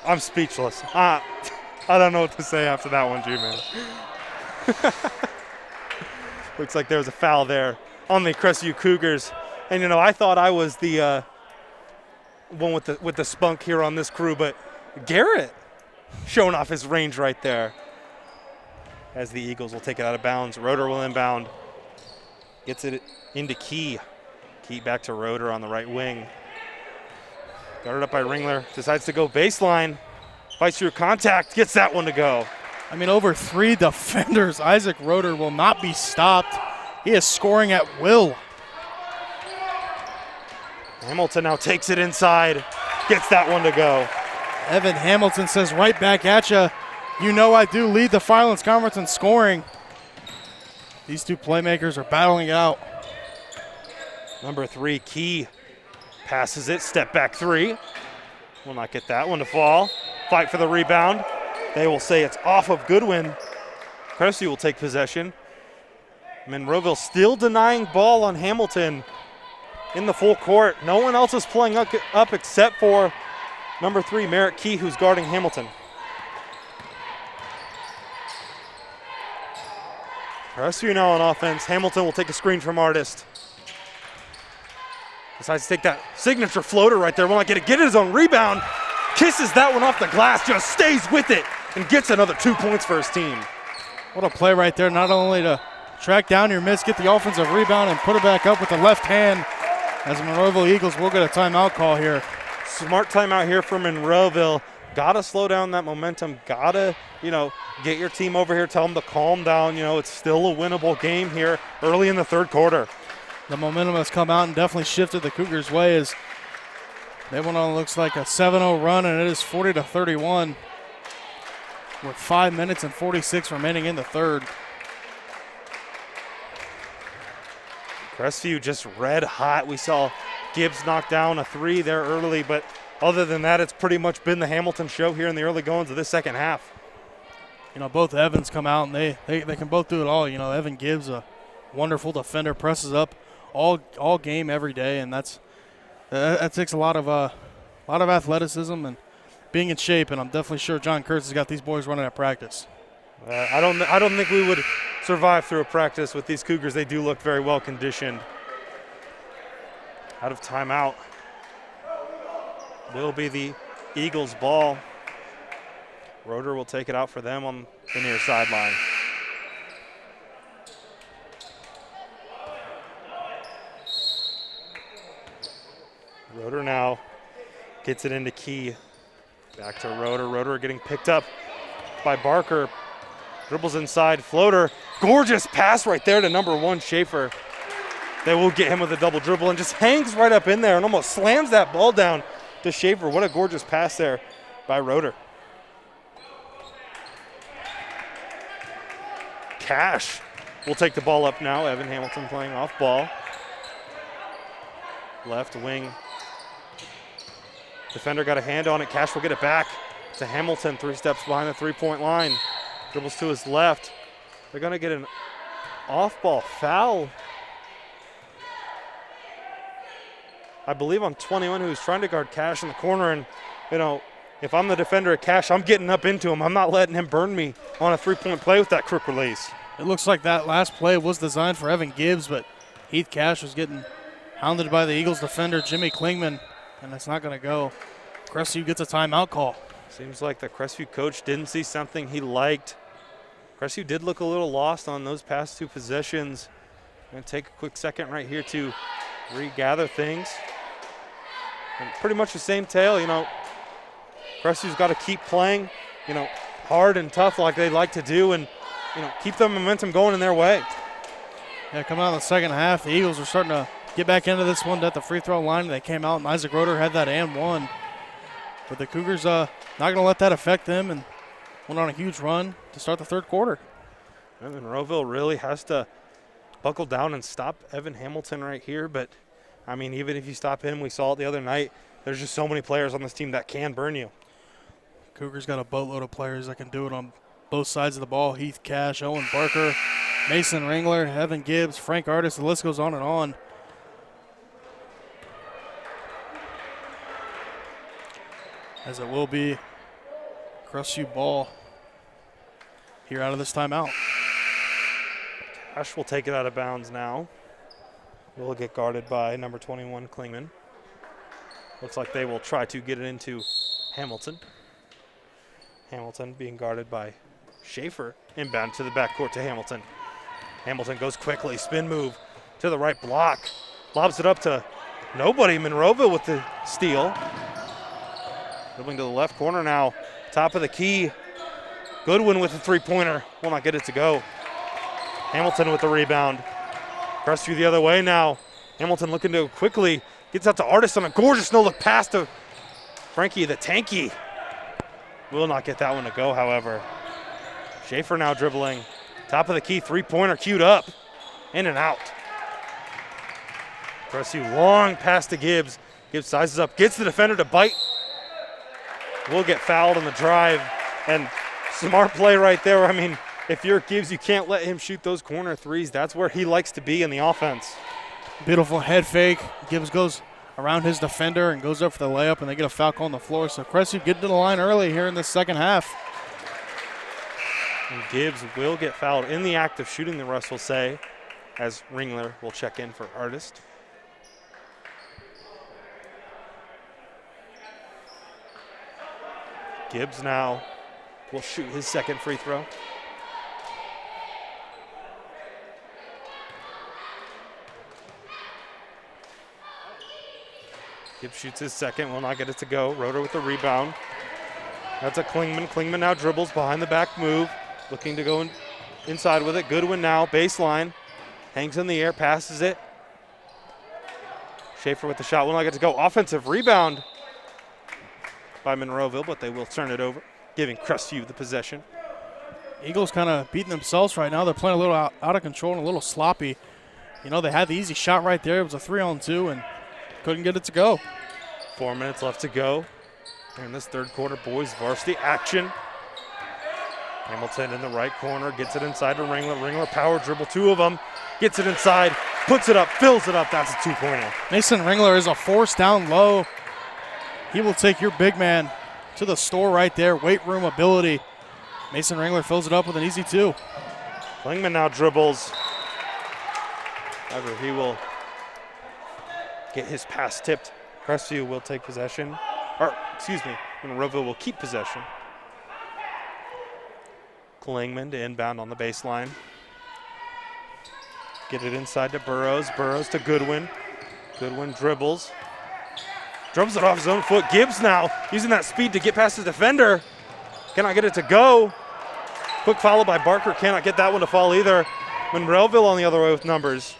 S2: I'm speechless. I don't know what to say after that one, G-Man. Looks like there was a foul there on the Crestview Cougars. And, you know, I thought I was the one with the spunk here on this crew, but Garrett showing off his range right there. As the Eagles will take it out of bounds. Roeder will inbound. Gets it into Key. Key back to Roeder on the right wing. Guarded up by Ringler. Decides to go baseline. Fights through contact. Gets that one to go.
S6: I mean, over 3 defenders. Isaac Roeder will not be stopped. He is scoring at will.
S2: Hamilton now takes it inside. Gets that one to go.
S6: Evan Hamilton says right back at you. You know I do lead the Firelands Conference in scoring. These two playmakers are battling it out.
S2: Number 3, Key, passes it, step back 3. Will not get that one to fall. Fight for the rebound. They will say it's off of Goodwin. Crestview will take possession. Monroeville still denying ball on Hamilton in the full court. No one else is pulling up except for number 3, Merritt Key, who's guarding Hamilton. Crestview now on offense. Hamilton will take a screen from Artist. Decides to take that signature floater right there. Will not get it. Get his own rebound. Kisses that one off the glass. Just stays with it and gets another 2 points for his team.
S6: What a play right there. Not only to track down your miss, get the offensive rebound, and put it back up with the left hand. As Monroeville Eagles will get a timeout call here.
S2: Smart timeout here for Monroeville. Gotta slow down that momentum. Gotta, get your team over here. Tell them to calm down. It's still a winnable game here early in the third quarter.
S6: The momentum has come out and definitely shifted the Cougars' way as they went on, looks like a 7-0 run, and it is 40-31 with 5 minutes and 46 remaining in the third.
S2: Crestview just red hot. We saw Gibbs knock down a 3 there early, but other than that, it's pretty much been the Hamilton show here in the early goings of this second half.
S6: Both Evans come out, and they can both do it all. Evan Gibbs, a wonderful defender, presses up all game, every day, and that takes a lot of athleticism and being in shape, and I'm definitely sure John Kurtz has got these boys running at practice.
S2: I don't think we would survive through a practice with these Cougars. They do look very well conditioned. Out of timeout will be the Eagles' ball. Roeder will take it out for them on the near sideline. Roeder now gets it into Key. Back to Roeder. Roeder getting picked up by Barker. Dribbles inside, floater. Gorgeous pass right there to number 1, Schaefer. They will get him with a double dribble and just hangs right up in there and almost slams that ball down to Schaefer. What a gorgeous pass there by Roeder. Cash will take the ball up now. Evan Hamilton playing off ball. Left wing. Defender got a hand on it. Cash will get it back to Hamilton. 3 steps behind the 3-point line. Dribbles to his left. They're going to get an off-ball foul, I believe, on 21, who's trying to guard Cash in the corner. And, if I'm the defender at Cash, I'm getting up into him. I'm not letting him burn me on a 3-point play with that crook release.
S6: It looks like that last play was designed for Evan Gibbs, but Heath Cash was getting hounded by the Eagles defender, Jimmy Klingman, and that's not going to go. Crestview gets a timeout call.
S2: Seems like the Crestview coach didn't see something he liked. Crestview did look a little lost on those past 2 possessions. Going to take a quick second right here to regather things. And pretty much the same tale, Crestview's got to keep playing, hard and tough like they like to do, and, keep the momentum going in their way.
S6: Yeah, coming out in the second half, the Eagles are starting to get back into this one at the free throw line. They came out, and Isaac Roeder had that and one. But the Cougars not going to let that affect them and went on a huge run to start the third quarter.
S2: And Monroeville really has to buckle down and stop Evan Hamilton right here. But, even if you stop him, we saw it the other night, there's just so many players on this team that can burn you.
S6: Cougars got a boatload of players that can do it on both sides of the ball. Heath Cash, Owen Barker, Mason Ringler, Evan Gibbs, Frank Artis, the list goes on and on. As it will be Crestview ball here out of this timeout.
S2: Cash will take it out of bounds now. Will get guarded by number 21, Klingman. Looks like they will try to get it into Hamilton. Hamilton being guarded by Schaefer. Inbound to the backcourt to Hamilton. Hamilton goes quickly, spin move to the right block. Lobs it up to nobody. Monroeville with the steal. Dribbling to the left corner now. Top of the key. Goodwin with the three-pointer. Will not get it to go. Hamilton with the rebound. Crestview the other way now. Hamilton looking to quickly. Gets out to Artis on a gorgeous no-look pass to Frankie the Tanky. Will not get that one to go, however. Schaefer now dribbling. Top of the key, three-pointer queued up. In and out. Crestview long pass to Gibbs. Gibbs sizes up, gets the defender to bite. Will get fouled on the drive. And smart play right there. I mean, if you're Gibbs, you can't let him shoot those corner threes. That's where he likes to be in the offense.
S6: Beautiful head fake. Gibbs goes around his defender and goes up for the layup, and they get a foul call on the floor. So Crestview getting to the line early here in the second half.
S2: And Gibbs will get fouled in the act of shooting, the refs will say, as Ringler will check in for Artist. Gibbs now will shoot his second free throw. Gibbs shoots his second, will not get it to go. Roeder with the rebound. That's a Klingman. Klingman now dribbles behind the back move, looking to go inside with it. Goodwin now, baseline. Hangs in the air, passes it. Schaefer with the shot, will not get to go. Offensive rebound by Monroeville, but they will turn it over, giving Crestview the possession.
S6: Eagles kind of beating themselves right now. They're playing a little out of control and a little sloppy. You know, they had the easy shot right there. It was a 3-on-2 and couldn't get it to go.
S2: 4 minutes left to go in this third quarter. Boys varsity action. Hamilton in the right corner, gets it inside to Ringler. Ringler power dribble, two of them. Gets it inside, puts it up, fills it up. That's a two-pointer.
S6: Mason Ringler is a force down low. He will take your big man to the store right there. Weight room ability. Mason Ringler fills it up with an easy two.
S2: Klingman now dribbles. However, he will get his pass tipped. Crestview will take possession. Monroeville will keep possession. Klingman to inbound on the baseline. Get it inside to Burrows. Burrows to Goodwin. Goodwin dribbles. Drums it off his own foot. Gibbs now using that speed to get past the defender. Cannot get it to go. Quick follow by Barker. Cannot get that one to fall either. Monroeville on the other way with numbers.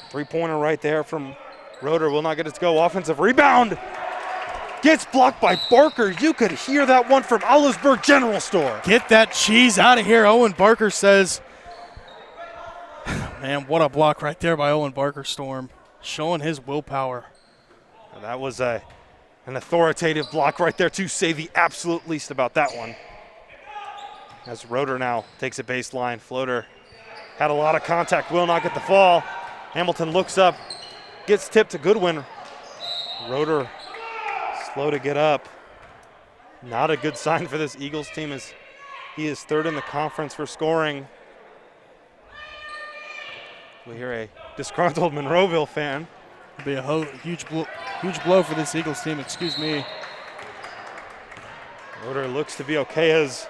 S2: Three-pointer right there from Roeder. Will not get it to go. Offensive rebound. Gets blocked by Barker. You could hear that one from Augsburg General Store.
S6: Get that cheese out of here, Owen Barker says. Man, what a block right there by Owen Barker, Storm. Showing his willpower.
S2: And that was an authoritative block right there to say the absolute least about that one. As Roeder now takes a baseline. Floater had a lot of contact, will not get the fall. Hamilton looks up, gets tipped to Goodwin. Roeder slow to get up. Not a good sign for this Eagles team as he is third in the conference for scoring. We hear a disgruntled Monroeville fan.
S6: It'll be a huge blow for this Eagles team, excuse me.
S2: Roeder looks to be okay as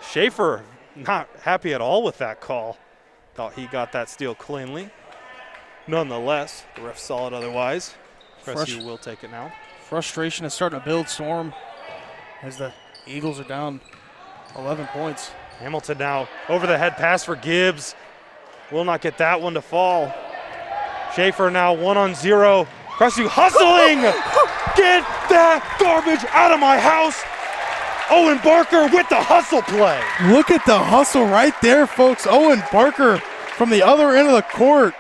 S2: Schaefer not happy at all with that call. Thought he got that steal cleanly. Nonetheless, the ref saw it otherwise. Crestview will take it now.
S6: Frustration is starting to build, Storm, as the Eagles are down 11 points.
S2: Hamilton now over the head pass for Gibbs. Will not get that one to fall. Schaefer now 1-on-0. Crestview hustling! Get that garbage out of my house! Owen Barker with the hustle play.
S6: Look at the hustle right there, folks. Owen Barker from the other end of the court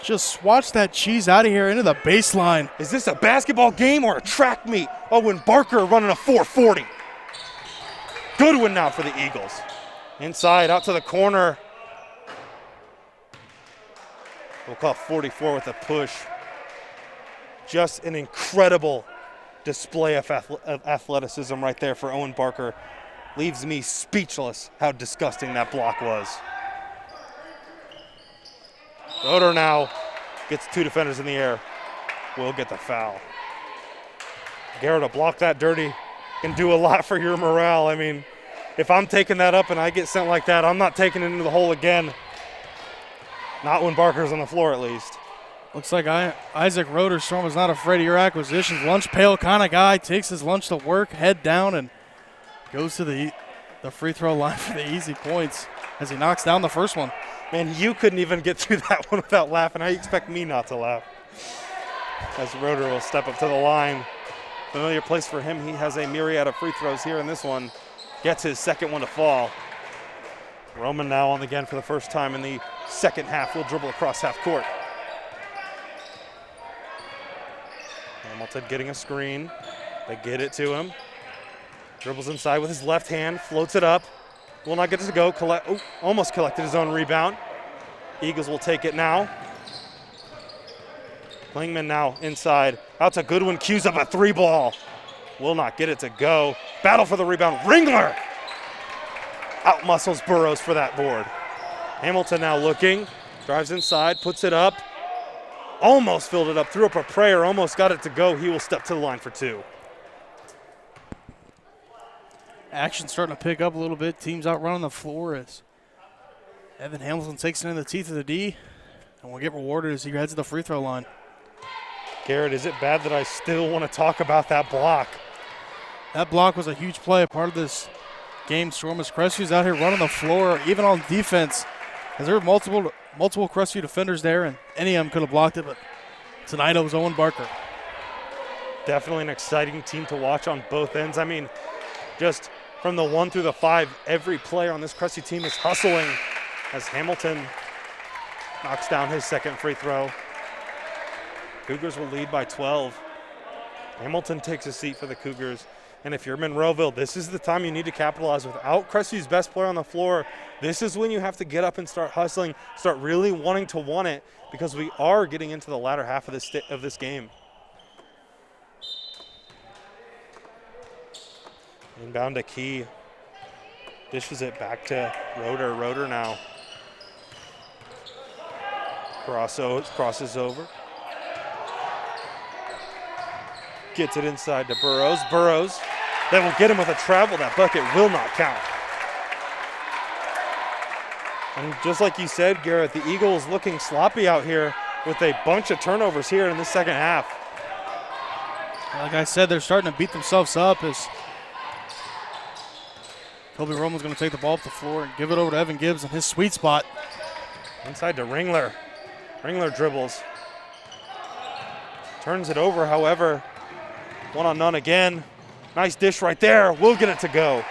S6: Just watch that cheese out of here into the baseline.
S2: Is this a basketball game or a track meet? Owen Barker running a 440. Good one now for the Eagles. Inside, out to the corner. We'll call 44 with a push. Just an incredible display of athleticism right there for Owen Barker. Leaves me speechless how disgusting that block was. Roeder now gets 2 defenders in the air. Will get the foul. Garrett to block that dirty can do a lot for your morale. I mean, if I'm taking that up and I get sent like that, I'm not taking it into the hole again. Not when Barker's on the floor, at least.
S6: Looks like Isaac Roederstrom is not afraid of your acquisitions. Lunch pail kind of guy, takes his lunch to work, head down, and goes to the free throw line for the easy points as he knocks down the first one.
S2: Man, you couldn't even get through that one without laughing. How you expect me not to laugh? As Roeder will step up to the line. Familiar place for him. He has a myriad of free throws here in this one. Gets his second one to fall. Roman now on again for the first time in the second half. Will dribble across half court. Hamilton getting a screen. They get it to him. Dribbles inside with his left hand, floats it up. Will not get it to go. Almost collected his own rebound. Eagles will take it now. Klingman now inside. Out to Goodwin, cues up a 3-ball. Will not get it to go. Battle for the rebound. Ringler outmuscles Burrows for that board. Hamilton now looking. Drives inside, puts it up. Almost filled it up, threw up a prayer, almost got it to go. He will step to the line for 2.
S6: Action starting to pick up a little bit. Teams out running the floor as Evan Hamilton takes it in the teeth of the D and will get rewarded as he heads to the free throw line.
S2: Garrett, is it bad that I still want to talk about that block?
S6: That block was a huge play, a part of this game. Storm as Crestview's out here running the floor, even on defense, as there were multiple Crestview defenders there, and any of them could have blocked it, but tonight it was Owen Barker.
S2: Definitely an exciting team to watch on both ends. I mean, just from the 1 through the 5, every player on this Crestview team is hustling as Hamilton knocks down his second free throw. Cougars will lead by 12. Hamilton takes a seat for the Cougars. And if you're Monroeville, this is the time you need to capitalize. Without Crestview's best player on the floor, this is when you have to get up and start hustling, start really wanting to want it, because we are getting into the latter half of this game. Inbound to Key. Dishes it back to Roeder. Roeder now. Crosses over. Gets it inside to Burrows. Burrows. That will get him with a travel. That bucket will not count. And just like you said, Garrett, the Eagles looking sloppy out here with a bunch of turnovers here in the second half.
S6: Like I said, they're starting to beat themselves up as Kobe Roman's going to take the ball off the floor and give it over to Evan Gibbs in his sweet spot.
S2: Inside to Ringler. Ringler dribbles. Turns it over, however. 1-on-none again. Nice dish right there. We'll get it to go.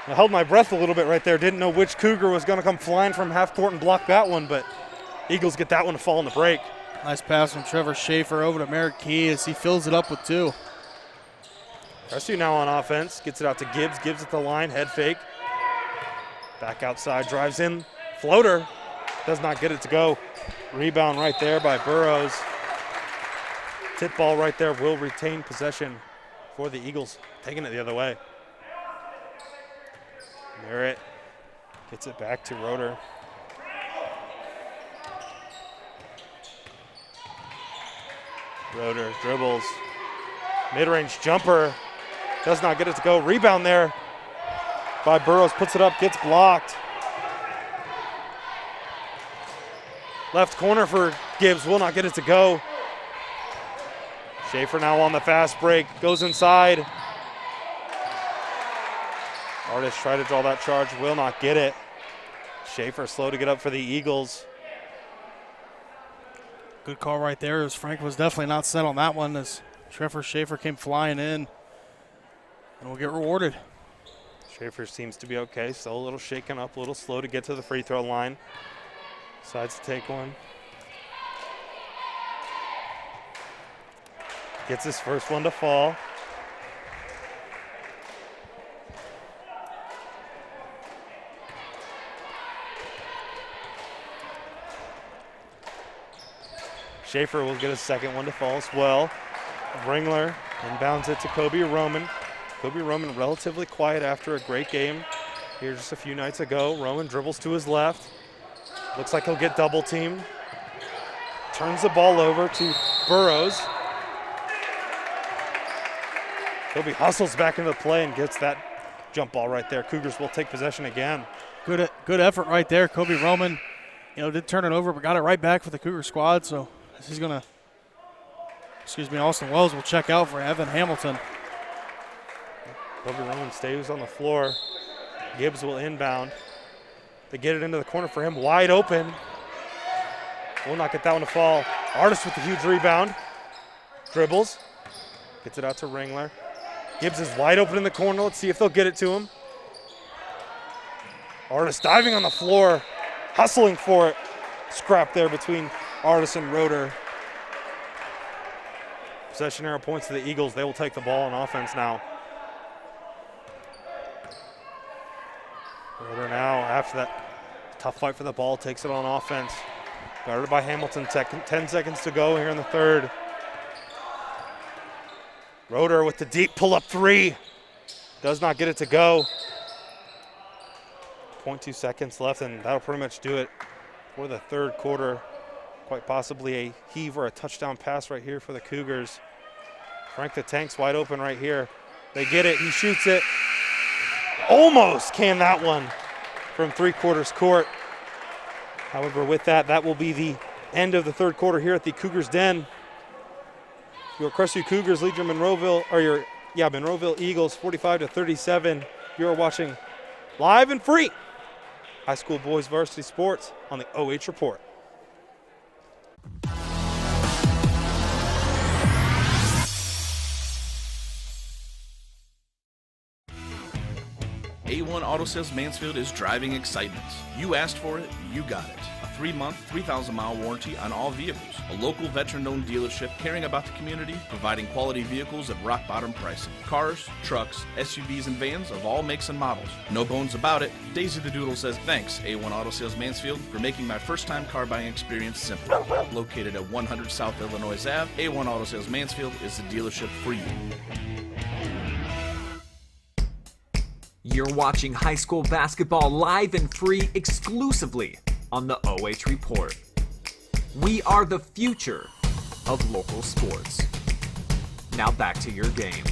S2: I held my breath a little bit right there. Didn't know which Cougar was going to come flying from half court and block that one, but Eagles get that one to fall in the break.
S6: Nice pass from Trevor Schaefer over to Merrick Key as he fills it up with 2.
S2: Crestview now on offense. Gets it out to Gibbs. Gibbs at the line. Head fake. Back outside. Drives in. Floater. Does not get it to go. Rebound right there by Burrows. Tip ball right there will retain possession for the Eagles. Taking it the other way. Merritt gets it back to Roeder. Roeder dribbles. Mid-range jumper. Does not get it to go. Rebound there by Burrows. Puts it up. Gets blocked. Left corner for Gibbs. Will not get it to go. Schaefer now on the fast break. Goes inside. Artist try to draw that charge. Will not get it. Schaefer slow to get up for the Eagles.
S6: Good call right there, as Frank was definitely not set on that one as Trevor Schaefer came flying in and will get rewarded.
S2: Schaefer seems to be okay. Still a little shaken up, a little slow to get to the free throw line. Decides to take one. Gets his first one to fall. Schaefer will get a second one to fall as well. Ringler inbounds it to Kobe Roman. Kobe Roman relatively quiet after a great game here just a few nights ago. Roman dribbles to his left. Looks like he'll get double teamed. Turns the ball over to Burrows. Kobe hustles back into the play and gets that jump ball right there. Cougars will take possession again.
S6: Good effort right there. Kobe Roman, did turn it over, but got it right back for the Cougar squad. So he's going to, Austin Wells will check out for Evan Hamilton.
S2: Kobe Roman stays on the floor. Gibbs will inbound. They get it into the corner for him, wide open. Will not get that one to fall. Artist with the huge rebound. Dribbles. Gets it out to Ringler. Gibbs is wide open in the corner. Let's see if they'll get it to him. Artist diving on the floor, hustling for it. Scrap there between Artist and Roeder. Possession arrow points to the Eagles. They will take the ball on offense now. Roeder now, after that tough fight for the ball, takes it on offense. Guarded by Hamilton. 10 seconds to go here in the third. Roeder with the deep pull-up three. Does not get it to go. 0.2 seconds left, and that'll pretty much do it for the third quarter. Quite possibly a heave or a touchdown pass right here for the Cougars. Frank the Tank's wide open right here. They get it. He shoots it. Almost can that one from three-quarters court. However, with that, that will be the end of the third quarter here at the Cougars Den. Your Crestview Cougars lead your Monroeville Eagles 45-37. You are watching live and free high school boys varsity sports on the OH Report.
S3: A1 Auto Sales Mansfield is driving excitement. You asked for it, you got it. A 3-month, 3,000-mile warranty on all vehicles. A local veteran-owned dealership caring about the community, providing quality vehicles at rock-bottom pricing. Cars, trucks, SUVs, and vans of all makes and models. No bones about it. Daisy the Doodle says thanks, A1 Auto Sales Mansfield, for making my first-time car buying experience simple. Located at 100 South Illinois Ave, A1 Auto Sales Mansfield is the dealership for you.
S5: You're watching high school basketball live and free exclusively on the OH Report. We are the future of local sports. Now back to your game.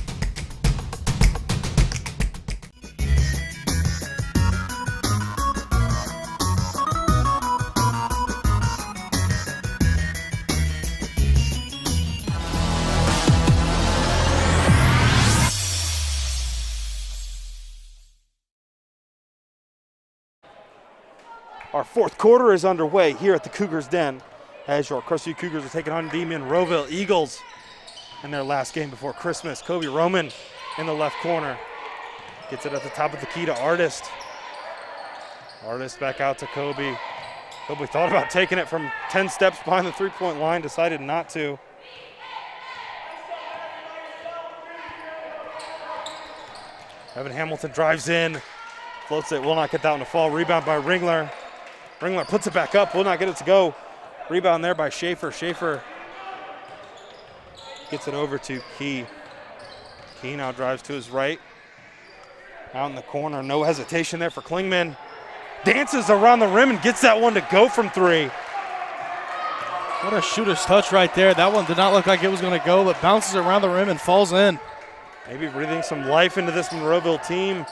S2: Our fourth quarter is underway here at the Cougars Den as your Crestview Cougars are taking on the Monroeville Eagles in their last game before Christmas. Kobe Roman in the left corner. Gets it at the top of the key to Artist. Artist back out to Kobe. Kobe thought about taking it from 10 steps behind the three-point line, decided not to. Evan Hamilton drives in, floats it, will not get that one to fall. Rebound by Ringler. Ringler puts it back up, will not get it to go. Rebound there by Schaefer. Schaefer gets it over to Key. Key now drives to his right. Out in the corner, no hesitation there for Klingman. Dances around the rim and gets that one to go from three.
S6: What a shooter's touch right there. That one did not look like it was going to go, but bounces around the rim and falls in.
S2: Maybe breathing some life into this Monroeville team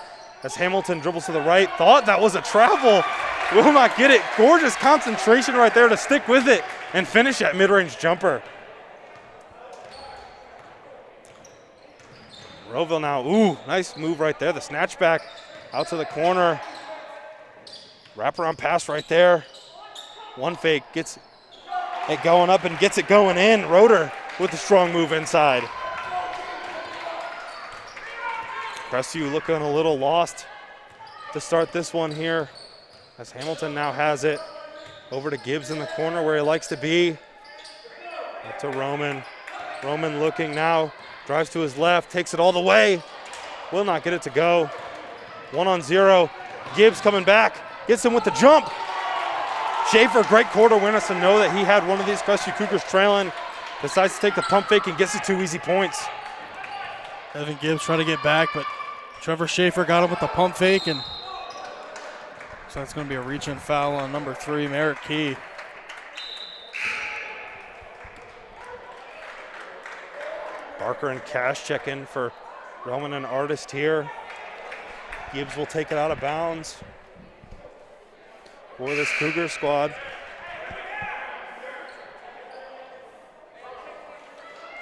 S2: as Hamilton dribbles to the right. Thought that was a travel. Will not get it. Gorgeous concentration right there to stick with it and finish that mid-range jumper. Monroeville now, ooh, nice move right there. The snatch back out to the corner. Wraparound pass right there. One fake, gets it going up and gets it going in. Roeder with the strong move inside. Crestview looking a little lost to start this one here as Hamilton now has it. Over to Gibbs in the corner where he likes to be. Up to Roman. Roman looking now, drives to his left, takes it all the way. Will not get it to go. 1-on-0. Gibbs coming back, gets him with the jump. Schaefer, great court awareness to know that he had one of these Crestview Cougars trailing. Decides to take the pump fake and gets the 2 easy points.
S6: Evan Gibbs trying to get back, but Trevor Schaefer got him with the pump fake, and so that's going to be a reach-in foul on number 3, Merritt Key.
S2: Barker and Cash check in for Roman and Artist here. Gibbs will take it out of bounds for this Cougar squad.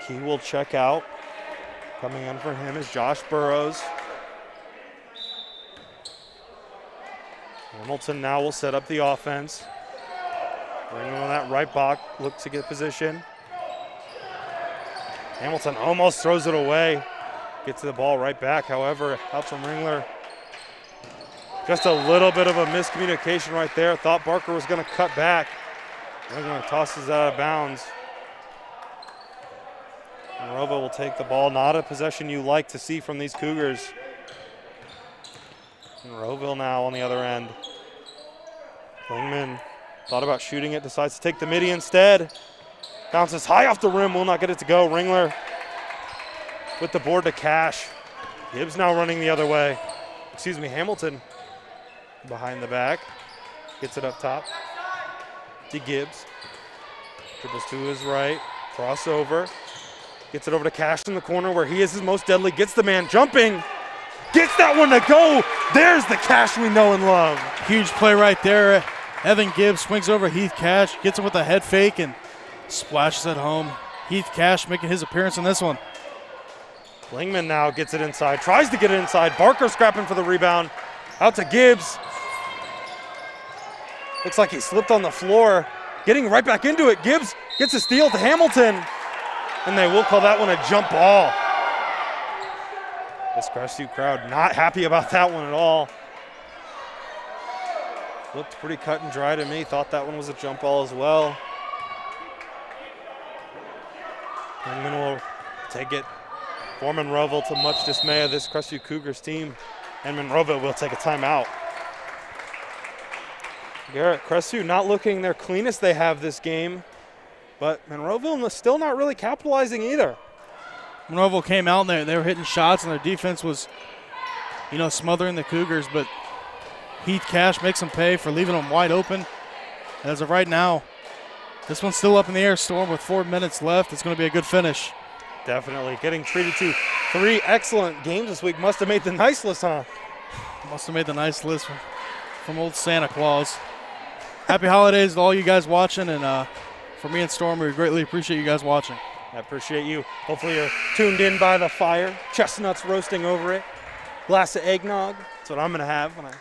S2: Key will check out. Coming in for him is Josh Burrows. Hamilton now will set up the offense. Bringing on that right block, look to get position. Hamilton almost throws it away. Gets the ball right back, however, out from Ringler. Just a little bit of a miscommunication right there. Thought Barker was gonna cut back. Ringler tosses it out of bounds. Monroeville will take the ball. Not a possession you like to see from these Cougars. Monroeville now on the other end. Klingman thought about shooting it, decides to take the midi instead. Bounces high off the rim, will not get it to go. Ringler with the board to Cash. Gibbs now running the other way. Excuse me, Hamilton behind the back. Gets it up top to Gibbs. Dribbles to his right, crossover. Gets it over to Cash in the corner where he is his most deadly. Gets the man jumping. Gets that one to go. There's the Cash we know and love.
S6: Huge play right there. Evan Gibbs swings over Heath Cash, gets him with a head fake, and splashes it home. Heath Cash making his appearance in this one.
S2: Klingman now gets it inside, tries to get it inside. Barker scrapping for the rebound. Out to Gibbs. Looks like he slipped on the floor. Getting right back into it. Gibbs gets a steal to Hamilton. And they will call that one a jump ball. This Crestview crowd not happy about that one at all. Looked pretty cut and dry to me. Thought that one was a jump ball as well. Klingman will take it for Monroeville to much dismay of this Crestview Cougars team. And Monroeville will take a timeout. Garrett, Crestview not looking their cleanest they have this game. But Monroeville still not really capitalizing either.
S6: Monroeville came out and they were hitting shots, and their defense was, smothering the Cougars. But Heath Cash makes them pay for leaving them wide open. As of right now, this one's still up in the air. Storm with 4 minutes left. It's going to be a good finish.
S2: Definitely getting treated to 3 excellent games this week. Must have made the nice list, huh?
S6: Must have made the nice list from old Santa Claus. Happy holidays to all you guys watching, and for me and Storm, we greatly appreciate you guys watching.
S2: I appreciate you. Hopefully you're tuned in by the fire. Chestnuts roasting over it. Glass of eggnog. That's what I'm going to have when I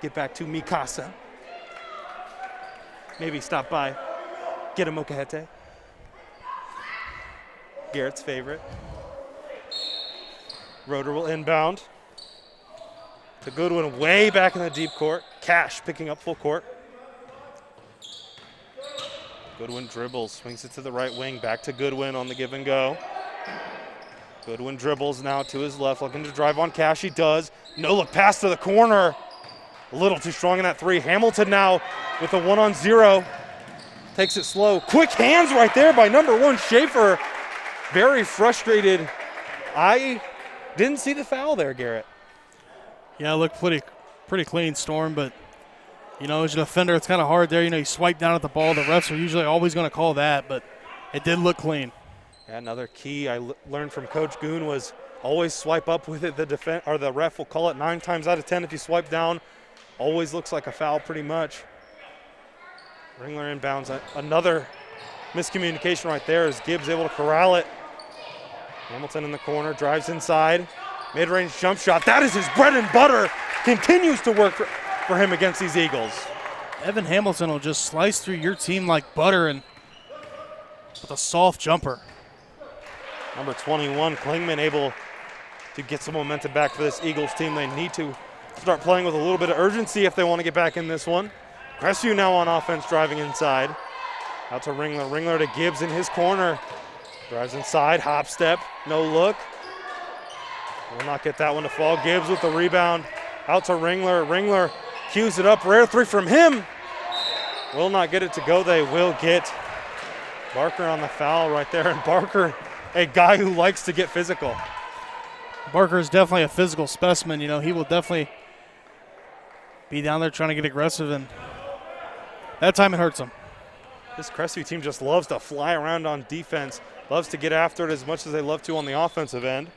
S2: get back to mi casa. Maybe stop by. Get a mocajete. Garrett's favorite. Roeder will inbound. To Goodwin way back in the deep court. Cash picking up full court. Goodwin dribbles, swings it to the right wing, back to Goodwin on the give and go. Goodwin dribbles now to his left, looking to drive on Cash. He does. No look pass to the corner. A little too strong in that 3. Hamilton now with a 1-on-0. Takes it slow. Quick hands right there by number 1, Schaefer. Very frustrated. I didn't see the foul there, Garrett.
S6: Yeah, it looked pretty clean, Storm, but as a defender, it's kind of hard there. You swipe down at the ball. The refs are usually always going to call that, but it did look clean.
S2: Yeah, another key I learned from Coach Goon was always swipe up with it. The ref will call it 9 times out of 10 if you swipe down. Always looks like a foul pretty much. Ringler inbounds. Another miscommunication right there as Gibbs able to corral it. Hamilton in the corner, drives inside. Mid-range jump shot. That is his bread and butter. Continues to work for him against these Eagles.
S6: Evan Hamilton will just slice through your team like butter and with a soft jumper.
S2: Number 21, Klingman, able to get some momentum back for this Eagles team. They need to start playing with a little bit of urgency if they want to get back in this one. Crestview now on offense, driving inside. Out to Ringler. Ringler to Gibbs in his corner. Drives inside, hop step, no look. Will not get that one to fall. Gibbs with the rebound. Out to Ringler. Ringler cues it up. Rare three from him. Will not get it to go. They will get Barker on the foul right there. And Barker, a guy who likes to get physical.
S6: Barker is definitely a physical specimen. You know, he will definitely be down there trying to get aggressive, and that time it hurts him.
S2: This Crestview team just loves to fly around on defense, loves to get after it as much as they love to on the offensive end.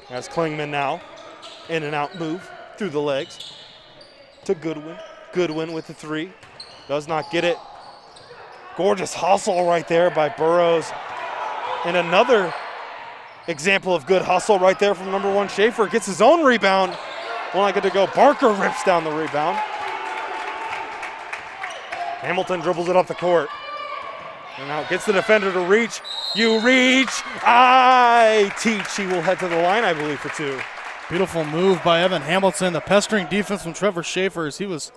S2: As Klingman now, in and out move through the legs to Goodwin. Goodwin with the three, does not get it. Gorgeous hustle right there by Burrows. And another example of good hustle right there from number 1 Schaefer. Gets his own rebound. Will not get to go. Barker rips down the rebound. Hamilton dribbles it up the court. And now gets the defender to reach. You reach, I teach. He will head to the line, I believe, for 2.
S6: Beautiful move by Evan Hamilton. The pestering defense from Trevor Schaefer, as he was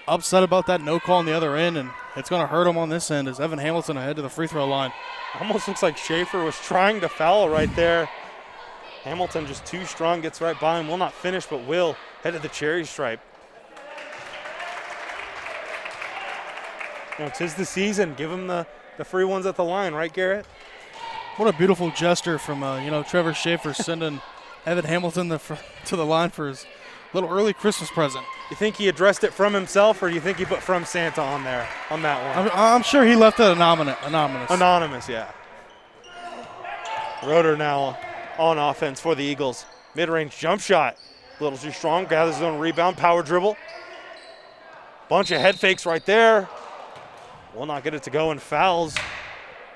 S6: upset about that no call on the other end, and it's going to hurt him on this end as Evan Hamilton ahead to the free throw line.
S2: Almost looks like Schaefer was trying to foul right there. Hamilton just too strong, gets right by him. Will not finish, but will head to the cherry stripe. You know, 'tis the season. Give him the free ones at the line, right, Garrett?
S6: What a beautiful gesture from, Trevor Schaefer sending Evan Hamilton to the line for his little early Christmas present.
S2: You think he addressed it from himself, or do you think he put from Santa on there, on that one?
S6: I'm sure he left it anonymous.
S2: Anonymous, yeah. Roeder now on offense for the Eagles. Mid-range jump shot. A little too strong, gathers his own rebound, power dribble. Bunch of head fakes right there. Will not get it to go, and fouls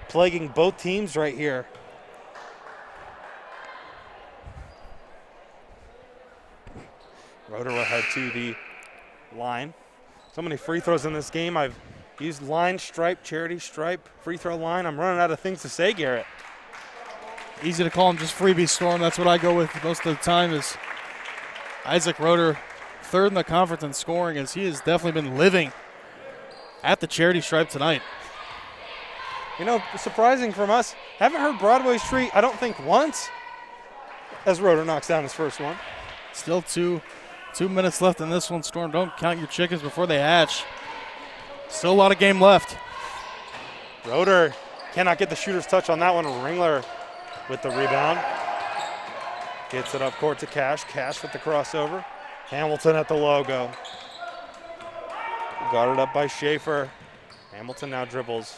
S2: plaguing both teams right here. Roeder will head to the line. So many free throws in this game. I've used line, stripe, charity, stripe, free throw line. I'm running out of things to say, Garrett.
S6: Easy to call him just freebie Storm. That's what I go with most of the time is Isaac Roeder, 3rd in the conference in scoring, as he has definitely been living at the charity stripe tonight.
S2: You know, surprising from us, haven't heard Broadway Street, I don't think once, as Roeder knocks down his first one.
S6: Still two minutes left in this one, Storm. Don't count your chickens before they hatch. Still a lot of game left.
S2: Roeder cannot get the shooter's touch on that one. Ringler with the rebound. Gets it up court to Cash. Cash with the crossover. Hamilton at the logo. Guarded up by Schaefer. Hamilton now dribbles.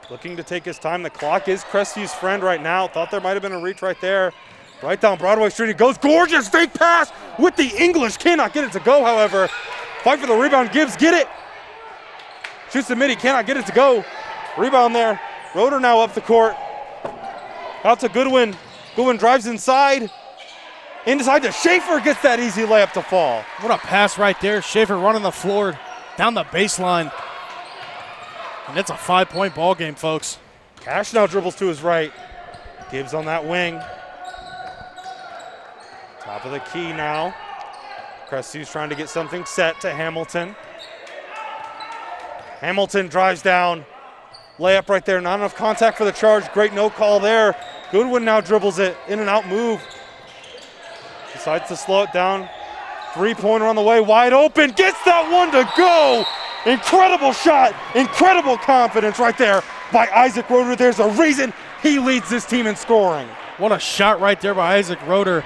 S2: Looking to take his time. The clock is Crestview's friend right now. Thought there might have been a reach right there. Right down Broadway Street. He goes. Gorgeous fake pass with the English. Cannot get it to go, however. Fight for the rebound. Gibbs get it. Shoots the mid. He cannot get it to go. Rebound there. Roeder now up the court. Out to Goodwin. Goodwin drives inside. Inside to Schaefer. Gets that easy layup to fall.
S6: What a pass right there. Schaefer running the floor down the baseline. And it's a 5-point ball game, folks.
S2: Cash now dribbles to his right. Gibbs on that wing. Top of the key now. Crestview's trying to get something set to Hamilton. Hamilton drives down. Layup right there. Not enough contact for the charge. Great no call there. Goodwin now dribbles it. In and out move. Decides to slow it down. 3-pointer on the way. Wide open. Gets that one to go. Incredible shot. Incredible confidence right there by Isaac Roeder. There's a reason he leads this team in scoring.
S6: What a shot right there by Isaac Roeder.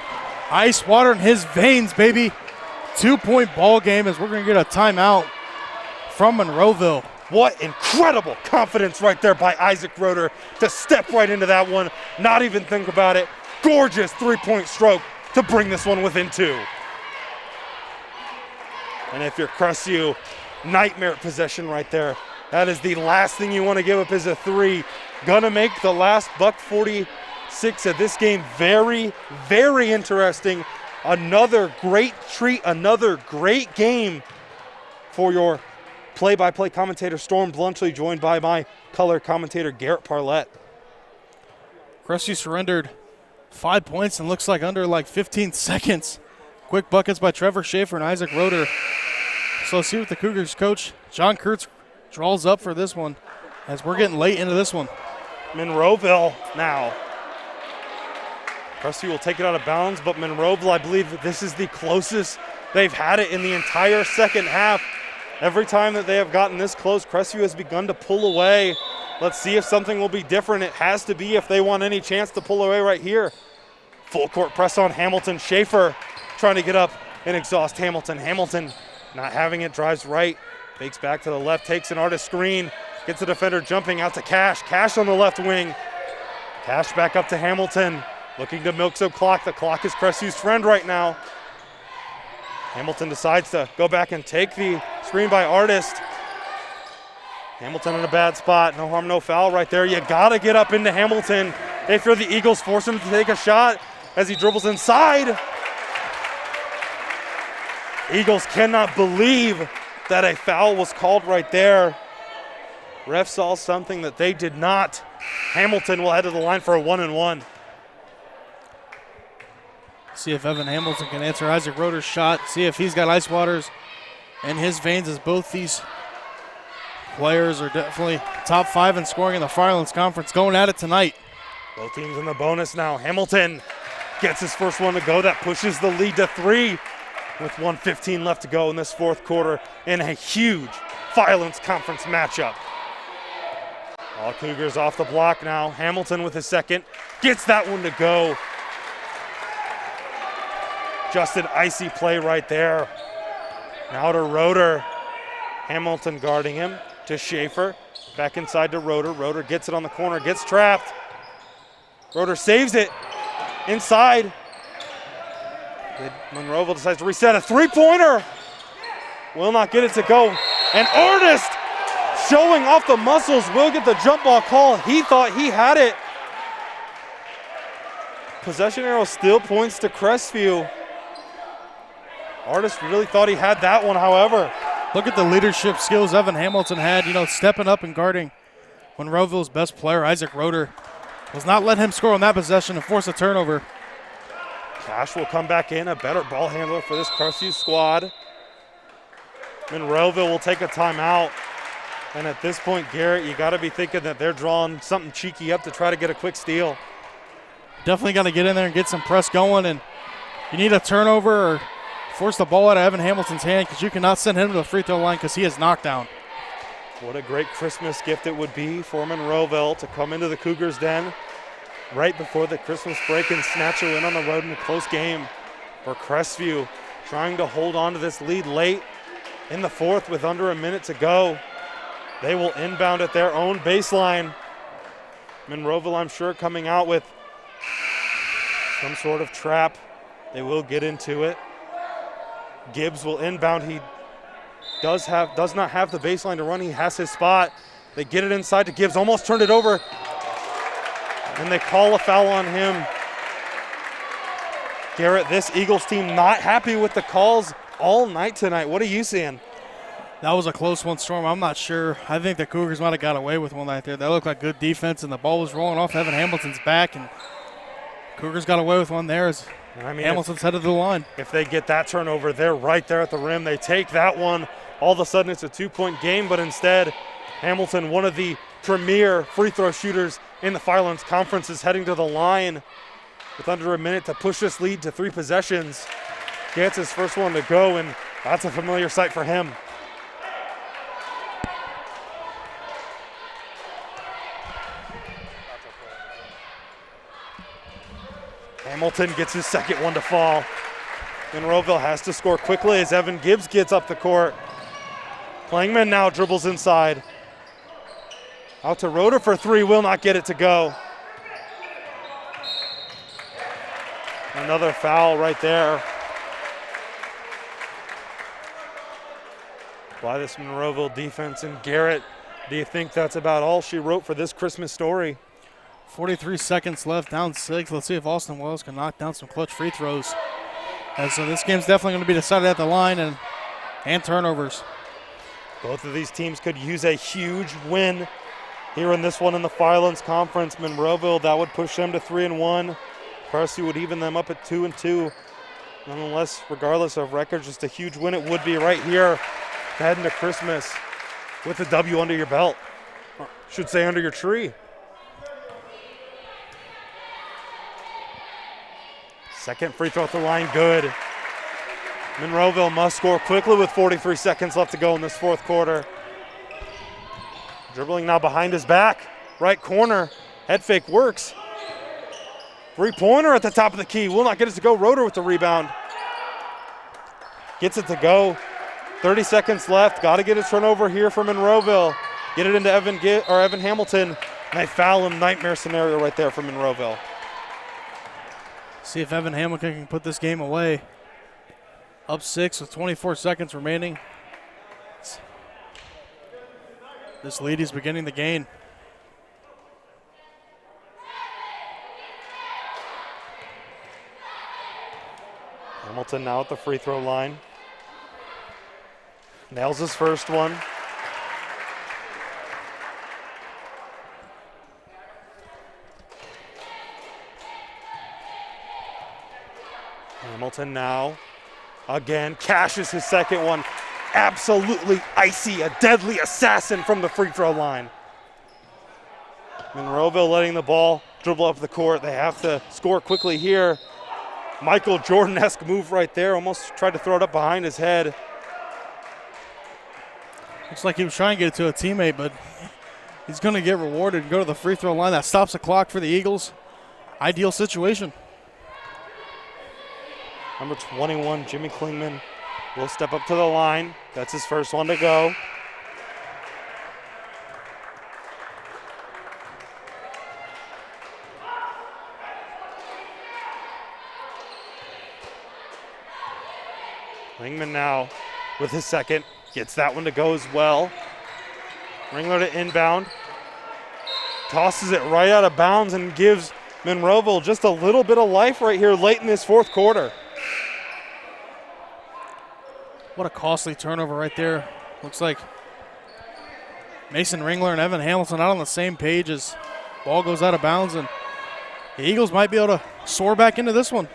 S6: Ice water in his veins, baby. 2-point ball game as we're going to get a timeout from Monroeville.
S2: What incredible confidence right there by Isaac Roeder to step right into that one, not even think about it. Gorgeous 3-point stroke to bring this one within 2. And if you're Crestview, nightmare possession right there. That is the last thing you want to give up is a 3. Gonna make the last $1.46 of this game very, very interesting. Another great treat, another great game for your play-by-play commentator Storm Bluntschli, joined by my color commentator Garrett Parlett.
S6: Crestview surrendered 5 points and looks like under 15 seconds. Quick buckets by Trevor Schaefer and Isaac Roeder. So let's see what the Cougars coach John Kurtz draws up for this one as we're getting late into this one.
S2: Monroeville now. Crestview will take it out of bounds, but Monroeville, I believe that this is the closest they've had it in the entire second half. Every time that they have gotten this close, Crestview has begun to pull away. Let's see if something will be different. It has to be if they want any chance to pull away right here. Full court press on Hamilton. Schaefer trying to get up and exhaust Hamilton. Hamilton not having it, drives right, fakes back to the left, takes an artist screen, gets the defender jumping out to Cash. Cash on the left wing. Cash back up to Hamilton, looking to milk some clock. The clock is Crestview's friend right now. Hamilton decides to go back and take the screen by Artist. Hamilton in a bad spot. No harm, no foul right there. You gotta get up into Hamilton. They fear the Eagles force him to take a shot as he dribbles inside. Eagles cannot believe that a foul was called right there. Ref saw something that they did not. Hamilton will head to the line for a 1-and-1.
S6: See if Evan Hamilton can answer Isaac Roeder's shot. See if he's got ice waters in his veins, as both these players are definitely top 5 in scoring in the Firelands Conference, going at it tonight.
S2: Both teams in the bonus now. Hamilton gets his first one to go. That pushes the lead to 3 with 1:15 left to go in this fourth quarter in a huge Firelands Conference matchup. All Cougars off the block now. Hamilton with his second. Gets that one to go. Just an icy play right there. Now to Roeder. Hamilton guarding him to Schaefer. Back inside to Roeder. Roeder gets it on the corner, gets trapped. Roeder saves it inside. Monroeville decides to reset a three-pointer. Will not get it to go. And Artist, showing off the muscles, will get the jump ball call. He thought he had it. Possession arrow still points to Crestview. Artist really thought he had that one, however.
S6: Look at the leadership skills Evan Hamilton had, stepping up and guarding Monroeville's best player, Isaac Roeder. Was not letting him score on that possession and force a turnover.
S2: Cash will come back in, a better ball handler for this Crestview squad. Monroeville will take a timeout. And at this point, Garrett, you got to be thinking that they're drawing something cheeky up to try to get a quick steal.
S6: Definitely got to get in there and get some press going, and you need a turnover or force the ball out of Evan Hamilton's hand, because you cannot send him to the free throw line because he is knocked down.
S2: What a great Christmas gift it would be for Monroeville to come into the Cougars Den right before the Christmas break and snatch a win on the road in a close game. For Crestview, trying to hold on to this lead late in the fourth with under a minute to go. They will inbound at their own baseline. Monroeville, I'm sure, coming out with some sort of trap. They will get into it. Gibbs will inbound. He does not have the baseline to run. He has his spot. They get it inside to Gibbs, almost turned it over. And they call a foul on him. Garrett, this Eagles team not happy with the calls all night tonight. What are you seeing?
S6: That was a close one, Storm. I'm not sure. I think the Cougars might have got away with one right there. That looked like good defense, and the ball was rolling off Evan Hamilton's back, and Cougars got away with one there as Hamilton's headed to the line.
S2: If they get that turnover, they're right there at the rim. They take that one. All of a sudden, it's a 2-point game, but instead, Hamilton, one of the premier free throw shooters in the Firelands Conference, is heading to the line with under a minute to push this lead to 3 possessions. Gets his first one to go, and that's a familiar sight for him. Hamilton gets his second one to fall. Monroeville has to score quickly as Evan Gibbs gets up the court. Klangman now dribbles inside. Out to Roeder for 3, will not get it to go. Another foul right there by this Monroeville defense. And Garrett, do you think that's about all she wrote for this Christmas story?
S6: 43 seconds left, down 6. Let's see if Austin Wells can knock down some clutch free throws. And so this game's definitely going to be decided at the line and turnovers.
S2: Both of these teams could use a huge win here in this one in the Firelands Conference. Monroeville, that would push them to 3-1. Crestview would even them up at 2-2. Nonetheless, regardless of record, just a huge win it would be right here heading to Christmas with a W under your belt. Should say under your tree. Second free throw at the line, good. Monroeville must score quickly with 43 seconds left to go in this fourth quarter. Dribbling now behind his back. Right corner, head fake works. Three-pointer at the top of the key. Will not get it to go. Roeder with the rebound. Gets it to go. 30 seconds left. Got to get a turnover here for Monroeville. Get it into Evan Hamilton. And they foul him. Nightmare scenario right there for Monroeville.
S6: See if Evan Hamilton can put this game away. Up 6 with 24 seconds remaining. This lead is beginning to gain.
S2: Hamilton now at the free throw line. Nails his first one. Hamilton now, again, cashes his second one. Absolutely icy, a deadly assassin from the free throw line. Monroeville letting the ball dribble up the court. They have to score quickly here. Michael Jordan-esque move right there. Almost tried to throw it up behind his head.
S6: Looks like he was trying to get it to a teammate, but he's going to get rewarded and go to the free throw line. That stops the clock for the Eagles. Ideal situation.
S2: Number 21, Jimmy Klingman, will step up to the line. That's his first one to go. Klingman now with his second. Gets that one to go as well. Ringler to inbound. Tosses it right out of bounds and gives Monroeville just a little bit of life right here late in this fourth quarter.
S6: What a costly turnover right there. Looks like Mason Ringler and Evan Hamilton not on the same page as ball goes out of bounds, and the Eagles might be able to soar back into this one.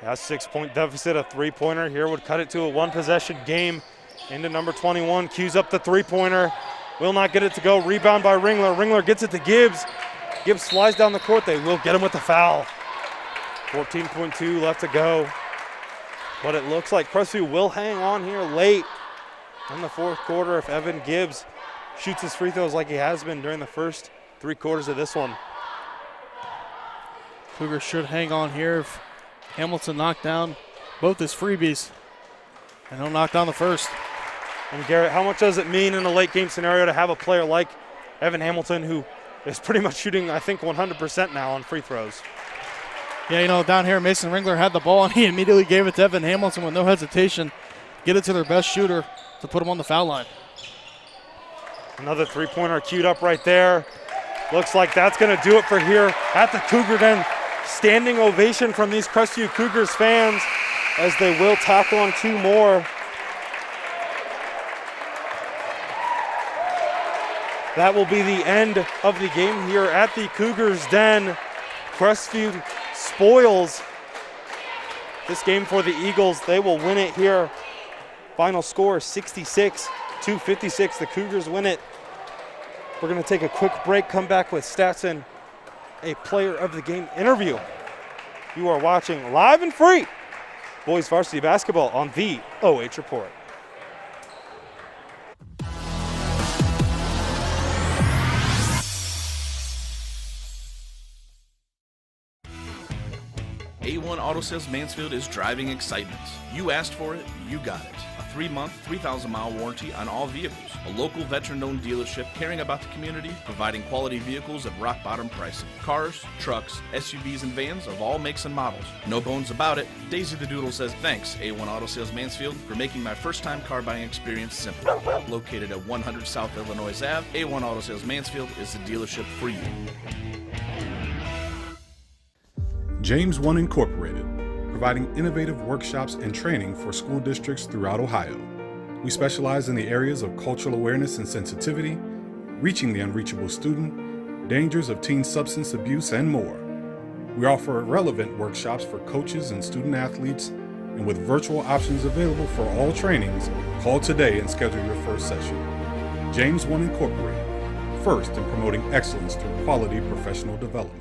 S2: Yeah, 6-point deficit, a three-pointer here would cut it to a one-possession game. Into number 21, cues up the three-pointer. Will not get it to go. Rebound by Ringler. Ringler gets it to Gibbs. Gibbs slides down the court. They will get him with the foul. 14.2 left to go. But it looks like Crestview will hang on here late in the fourth quarter if Evan Gibbs shoots his free throws like he has been during the first 3 quarters of this one.
S6: Cougars should hang on here if Hamilton knocked down both his freebies. And he'll knock down the first.
S2: And Garrett, how much does it mean in a late game scenario to have a player like Evan Hamilton who is pretty much shooting, I think, 100% now on free throws?
S6: Yeah, you know, down here, Mason Ringler had the ball, and he immediately gave it to Evan Hamilton with no hesitation. Get it to their best shooter to put him on the foul line.
S2: Another three-pointer queued up right there. Looks like that's going to do it for here at the Cougar Den. Standing ovation from these Crestview Cougars fans as they will tackle on 2 more. That will be the end of the game here at the Cougars Den. Crestview spoils this game for the Eagles. They will win it here. Final score 66-56. The Cougars win it. We're going to take a quick break, come back with stats and a player of the game interview. You are watching live and free boys varsity basketball on the OH Report.
S3: A1 Auto Sales Mansfield is driving excitement. You asked for it, you got it. A 3-month, 3,000-mile warranty on all vehicles. A local veteran-owned dealership caring about the community, providing quality vehicles at rock-bottom pricing. Cars, trucks, SUVs, and vans of all makes and models. No bones about it. Daisy the Doodle says, thanks, A1 Auto Sales Mansfield, for making my first-time car buying experience simple. Located at 100 South Illinois Ave, A1 Auto Sales Mansfield is the dealership for you.
S4: James 1 Incorporated, providing innovative workshops and training for school districts throughout Ohio. We specialize in the areas of cultural awareness and sensitivity, reaching the unreachable student, dangers of teen substance abuse, and more. We offer relevant workshops for coaches and student athletes, and with virtual options available for all trainings, call today and schedule your first session. James 1 Incorporated, first in promoting excellence through quality professional development.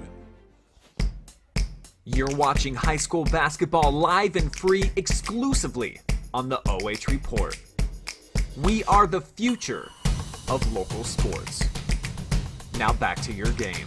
S5: You're watching high school basketball live and free exclusively on the OH Report. We are the future of local sports. Now back to your game.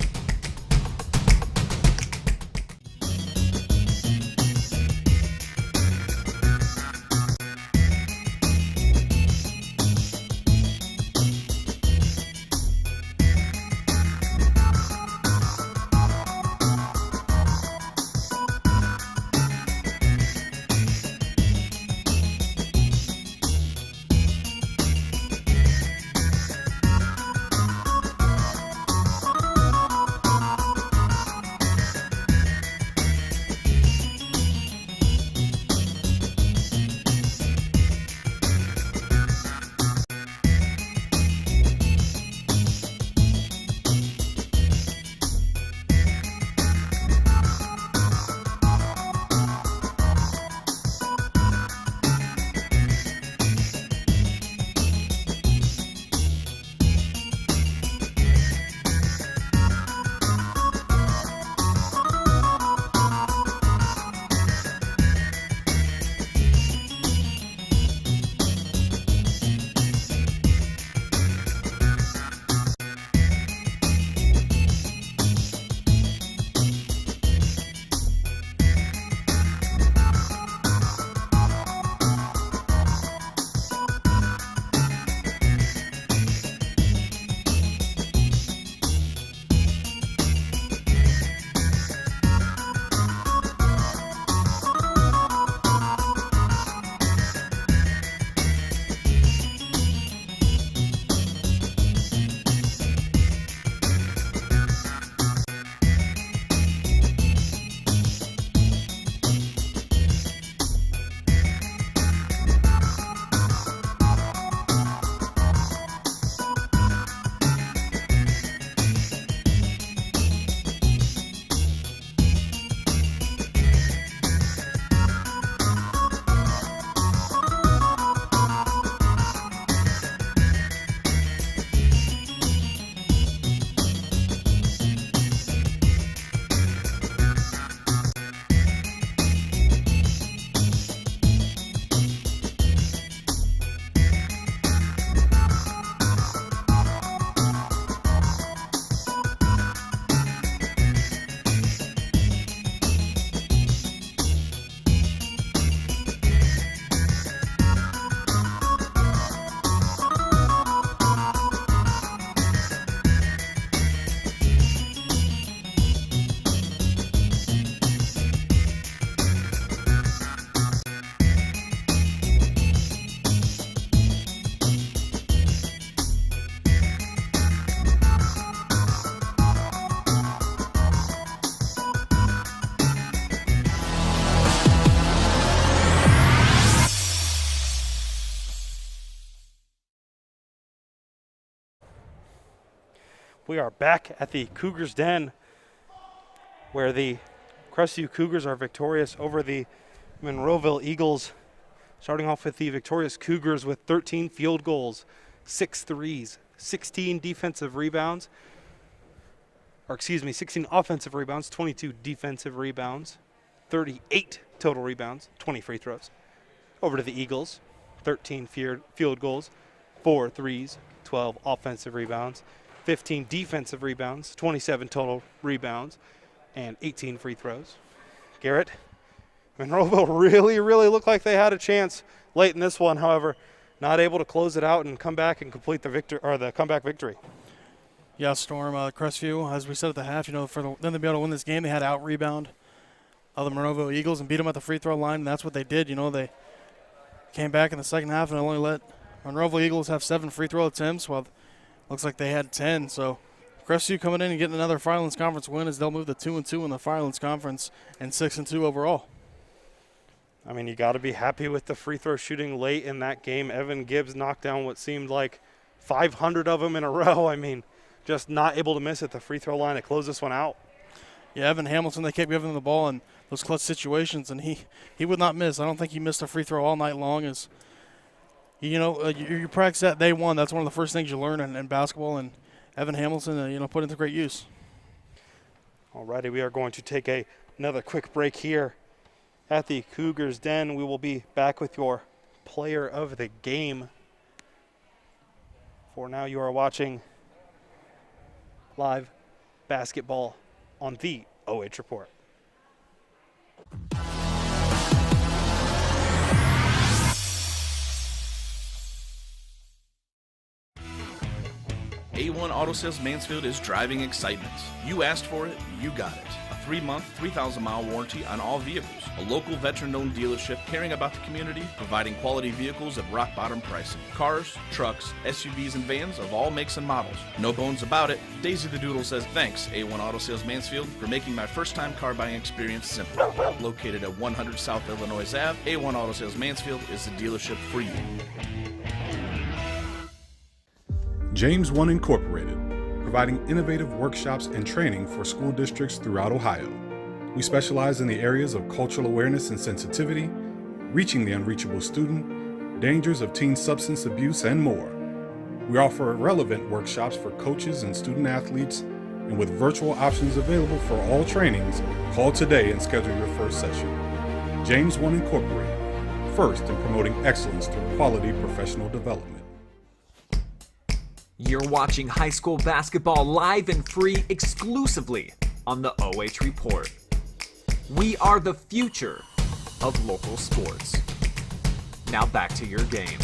S2: We are back at the Cougars Den, where the Crestview Cougars are victorious over the Monroeville Eagles. Starting off with the victorious Cougars with 13 field goals, 6 threes, 16 defensive rebounds, 16 offensive rebounds, 22 defensive rebounds, 38 total rebounds, 20 free throws. Over to the Eagles, 13 field goals, 4 threes, 12 offensive rebounds, 15 defensive rebounds, 27 total rebounds, and 18 free throws. Garrett, Monroeville really looked like they had a chance late in this one. However, not able to close it out and come back and complete the comeback victory.
S6: Yeah, Storm, Crestview, as we said at the half, for them to be able to win this game, they had to out-rebound the Monroeville Eagles and beat them at the free throw line, and that's what they did. They came back in the second half and only let Monroeville Eagles have 7 free throw attempts, while looks like they had 10. So Crestview coming in and getting another Firelands Conference win as they'll move to 2-2 in the Firelands Conference and 6-2 overall.
S2: I mean, you got to be happy with the free throw shooting late in that game. Evan Gibbs knocked down what seemed like 500 of them in a row. I mean, just not able to miss at the free throw line to close this one out.
S6: Yeah, Evan Hamilton, they kept giving him the ball in those clutch situations, and he would not miss. I don't think he missed a free throw all night long. As you practice that day one. That's one of the first things you learn in basketball, and Evan Hamilton, put into great use.
S2: Alrighty, we are going to take a Another quick break here at the Cougars Den. We will be back with your player of the game. For now, you are watching live basketball on the OH Report.
S3: A1 Auto Sales Mansfield is driving excitement. You asked for it, you got it. A 3-month, 3,000-mile warranty on all vehicles. A local veteran-owned dealership caring about the community, providing quality vehicles at rock-bottom pricing. Cars, trucks, SUVs, and vans of all makes and models. No bones about it. Daisy the Doodle says, thanks, A1 Auto Sales Mansfield, for making my first-time car buying experience simple. Located at 100 South Illinois Ave, A1 Auto Sales Mansfield is the dealership for you.
S4: James One Incorporated, providing innovative workshops and training for school districts throughout Ohio. We specialize in the areas of cultural awareness and sensitivity, reaching the unreachable student, dangers of teen substance abuse, and more. We offer relevant workshops for coaches and student athletes, and with virtual options available for all trainings, call today and schedule your first session. James One Incorporated, first in promoting excellence through quality professional development.
S5: You're watching high school basketball live and free exclusively on the OH Report. We are the future of local sports. Now back to your game.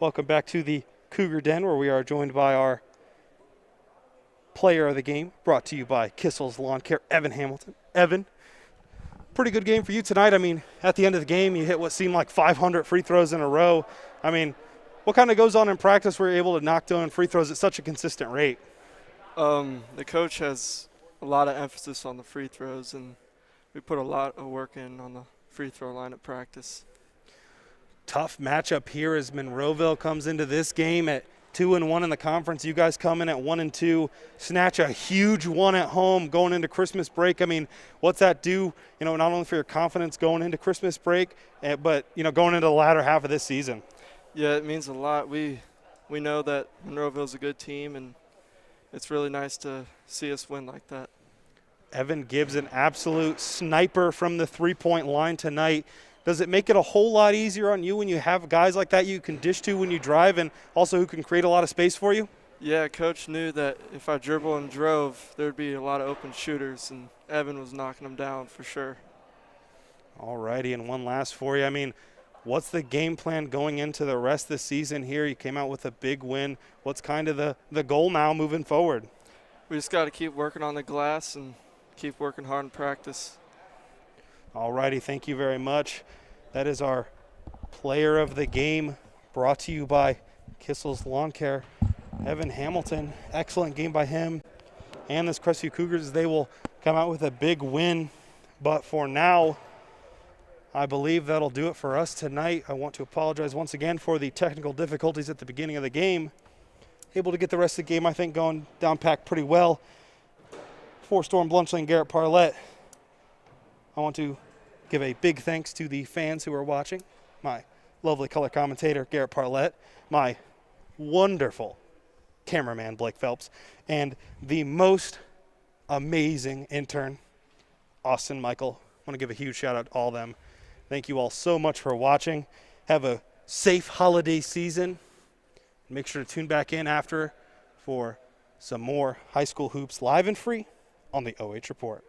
S2: Welcome back to the Cougar Den, where we are joined by our player of the game, brought to you by Kissel's Lawncare, Evan Hamilton. Evan, pretty good game for you tonight. I mean, at the end of the game, you hit what seemed like 500 free throws in a row. I mean, what kind of goes on in practice where you're able to knock down free throws at such a consistent rate?
S7: The coach has a lot of emphasis on the free throws, and we put a lot of work in on the free throw line at practice.
S2: Tough matchup here as Monroeville comes into this game at 2-1 in the conference. You guys come in at 1-2, snatch a huge one at home going into Christmas break. I mean, what's that do, not only for your confidence going into Christmas break, but, going into the latter half of this season?
S7: Yeah, it means a lot. We know that Monroeville's a good team, and it's really nice to see us win like that.
S2: Evan Gibbs, an absolute sniper from the three-point line tonight. Does it make it a whole lot easier on you when you have guys like that you can dish to when you drive and also who can create a lot of space for you?
S7: Yeah, Coach knew that if I dribble and drove, there would be a lot of open shooters, and Evan was knocking them down for sure.
S2: All righty, and one last for you. I mean, what's the game plan going into the rest of the season here? You came out with a big win. What's kind of the goal now moving forward?
S7: We just got to keep working on the glass and keep working hard in practice.
S2: All righty, thank you very much. That is our player of the game, brought to you by Kissel's Lawncare. Evan Hamilton, excellent game by him. And this Crestview Cougars, they will come out with a big win. But for now, I believe that'll do it for us tonight. I want to apologize once again for the technical difficulties at the beginning of the game. Able to get the rest of the game, I think, going down packed pretty well. For Storm Blunchley and Garrett Parlett, I want to give a big thanks to the fans who are watching. My lovely color commentator, Garrett Parlett. My wonderful cameraman, Blake Phelps. And the most amazing intern, Austin Michael. I want to give a huge shout out to all of them. Thank you all so much for watching. Have a safe holiday season. Make sure to tune back in after for some more high school hoops live and free on the OH Report.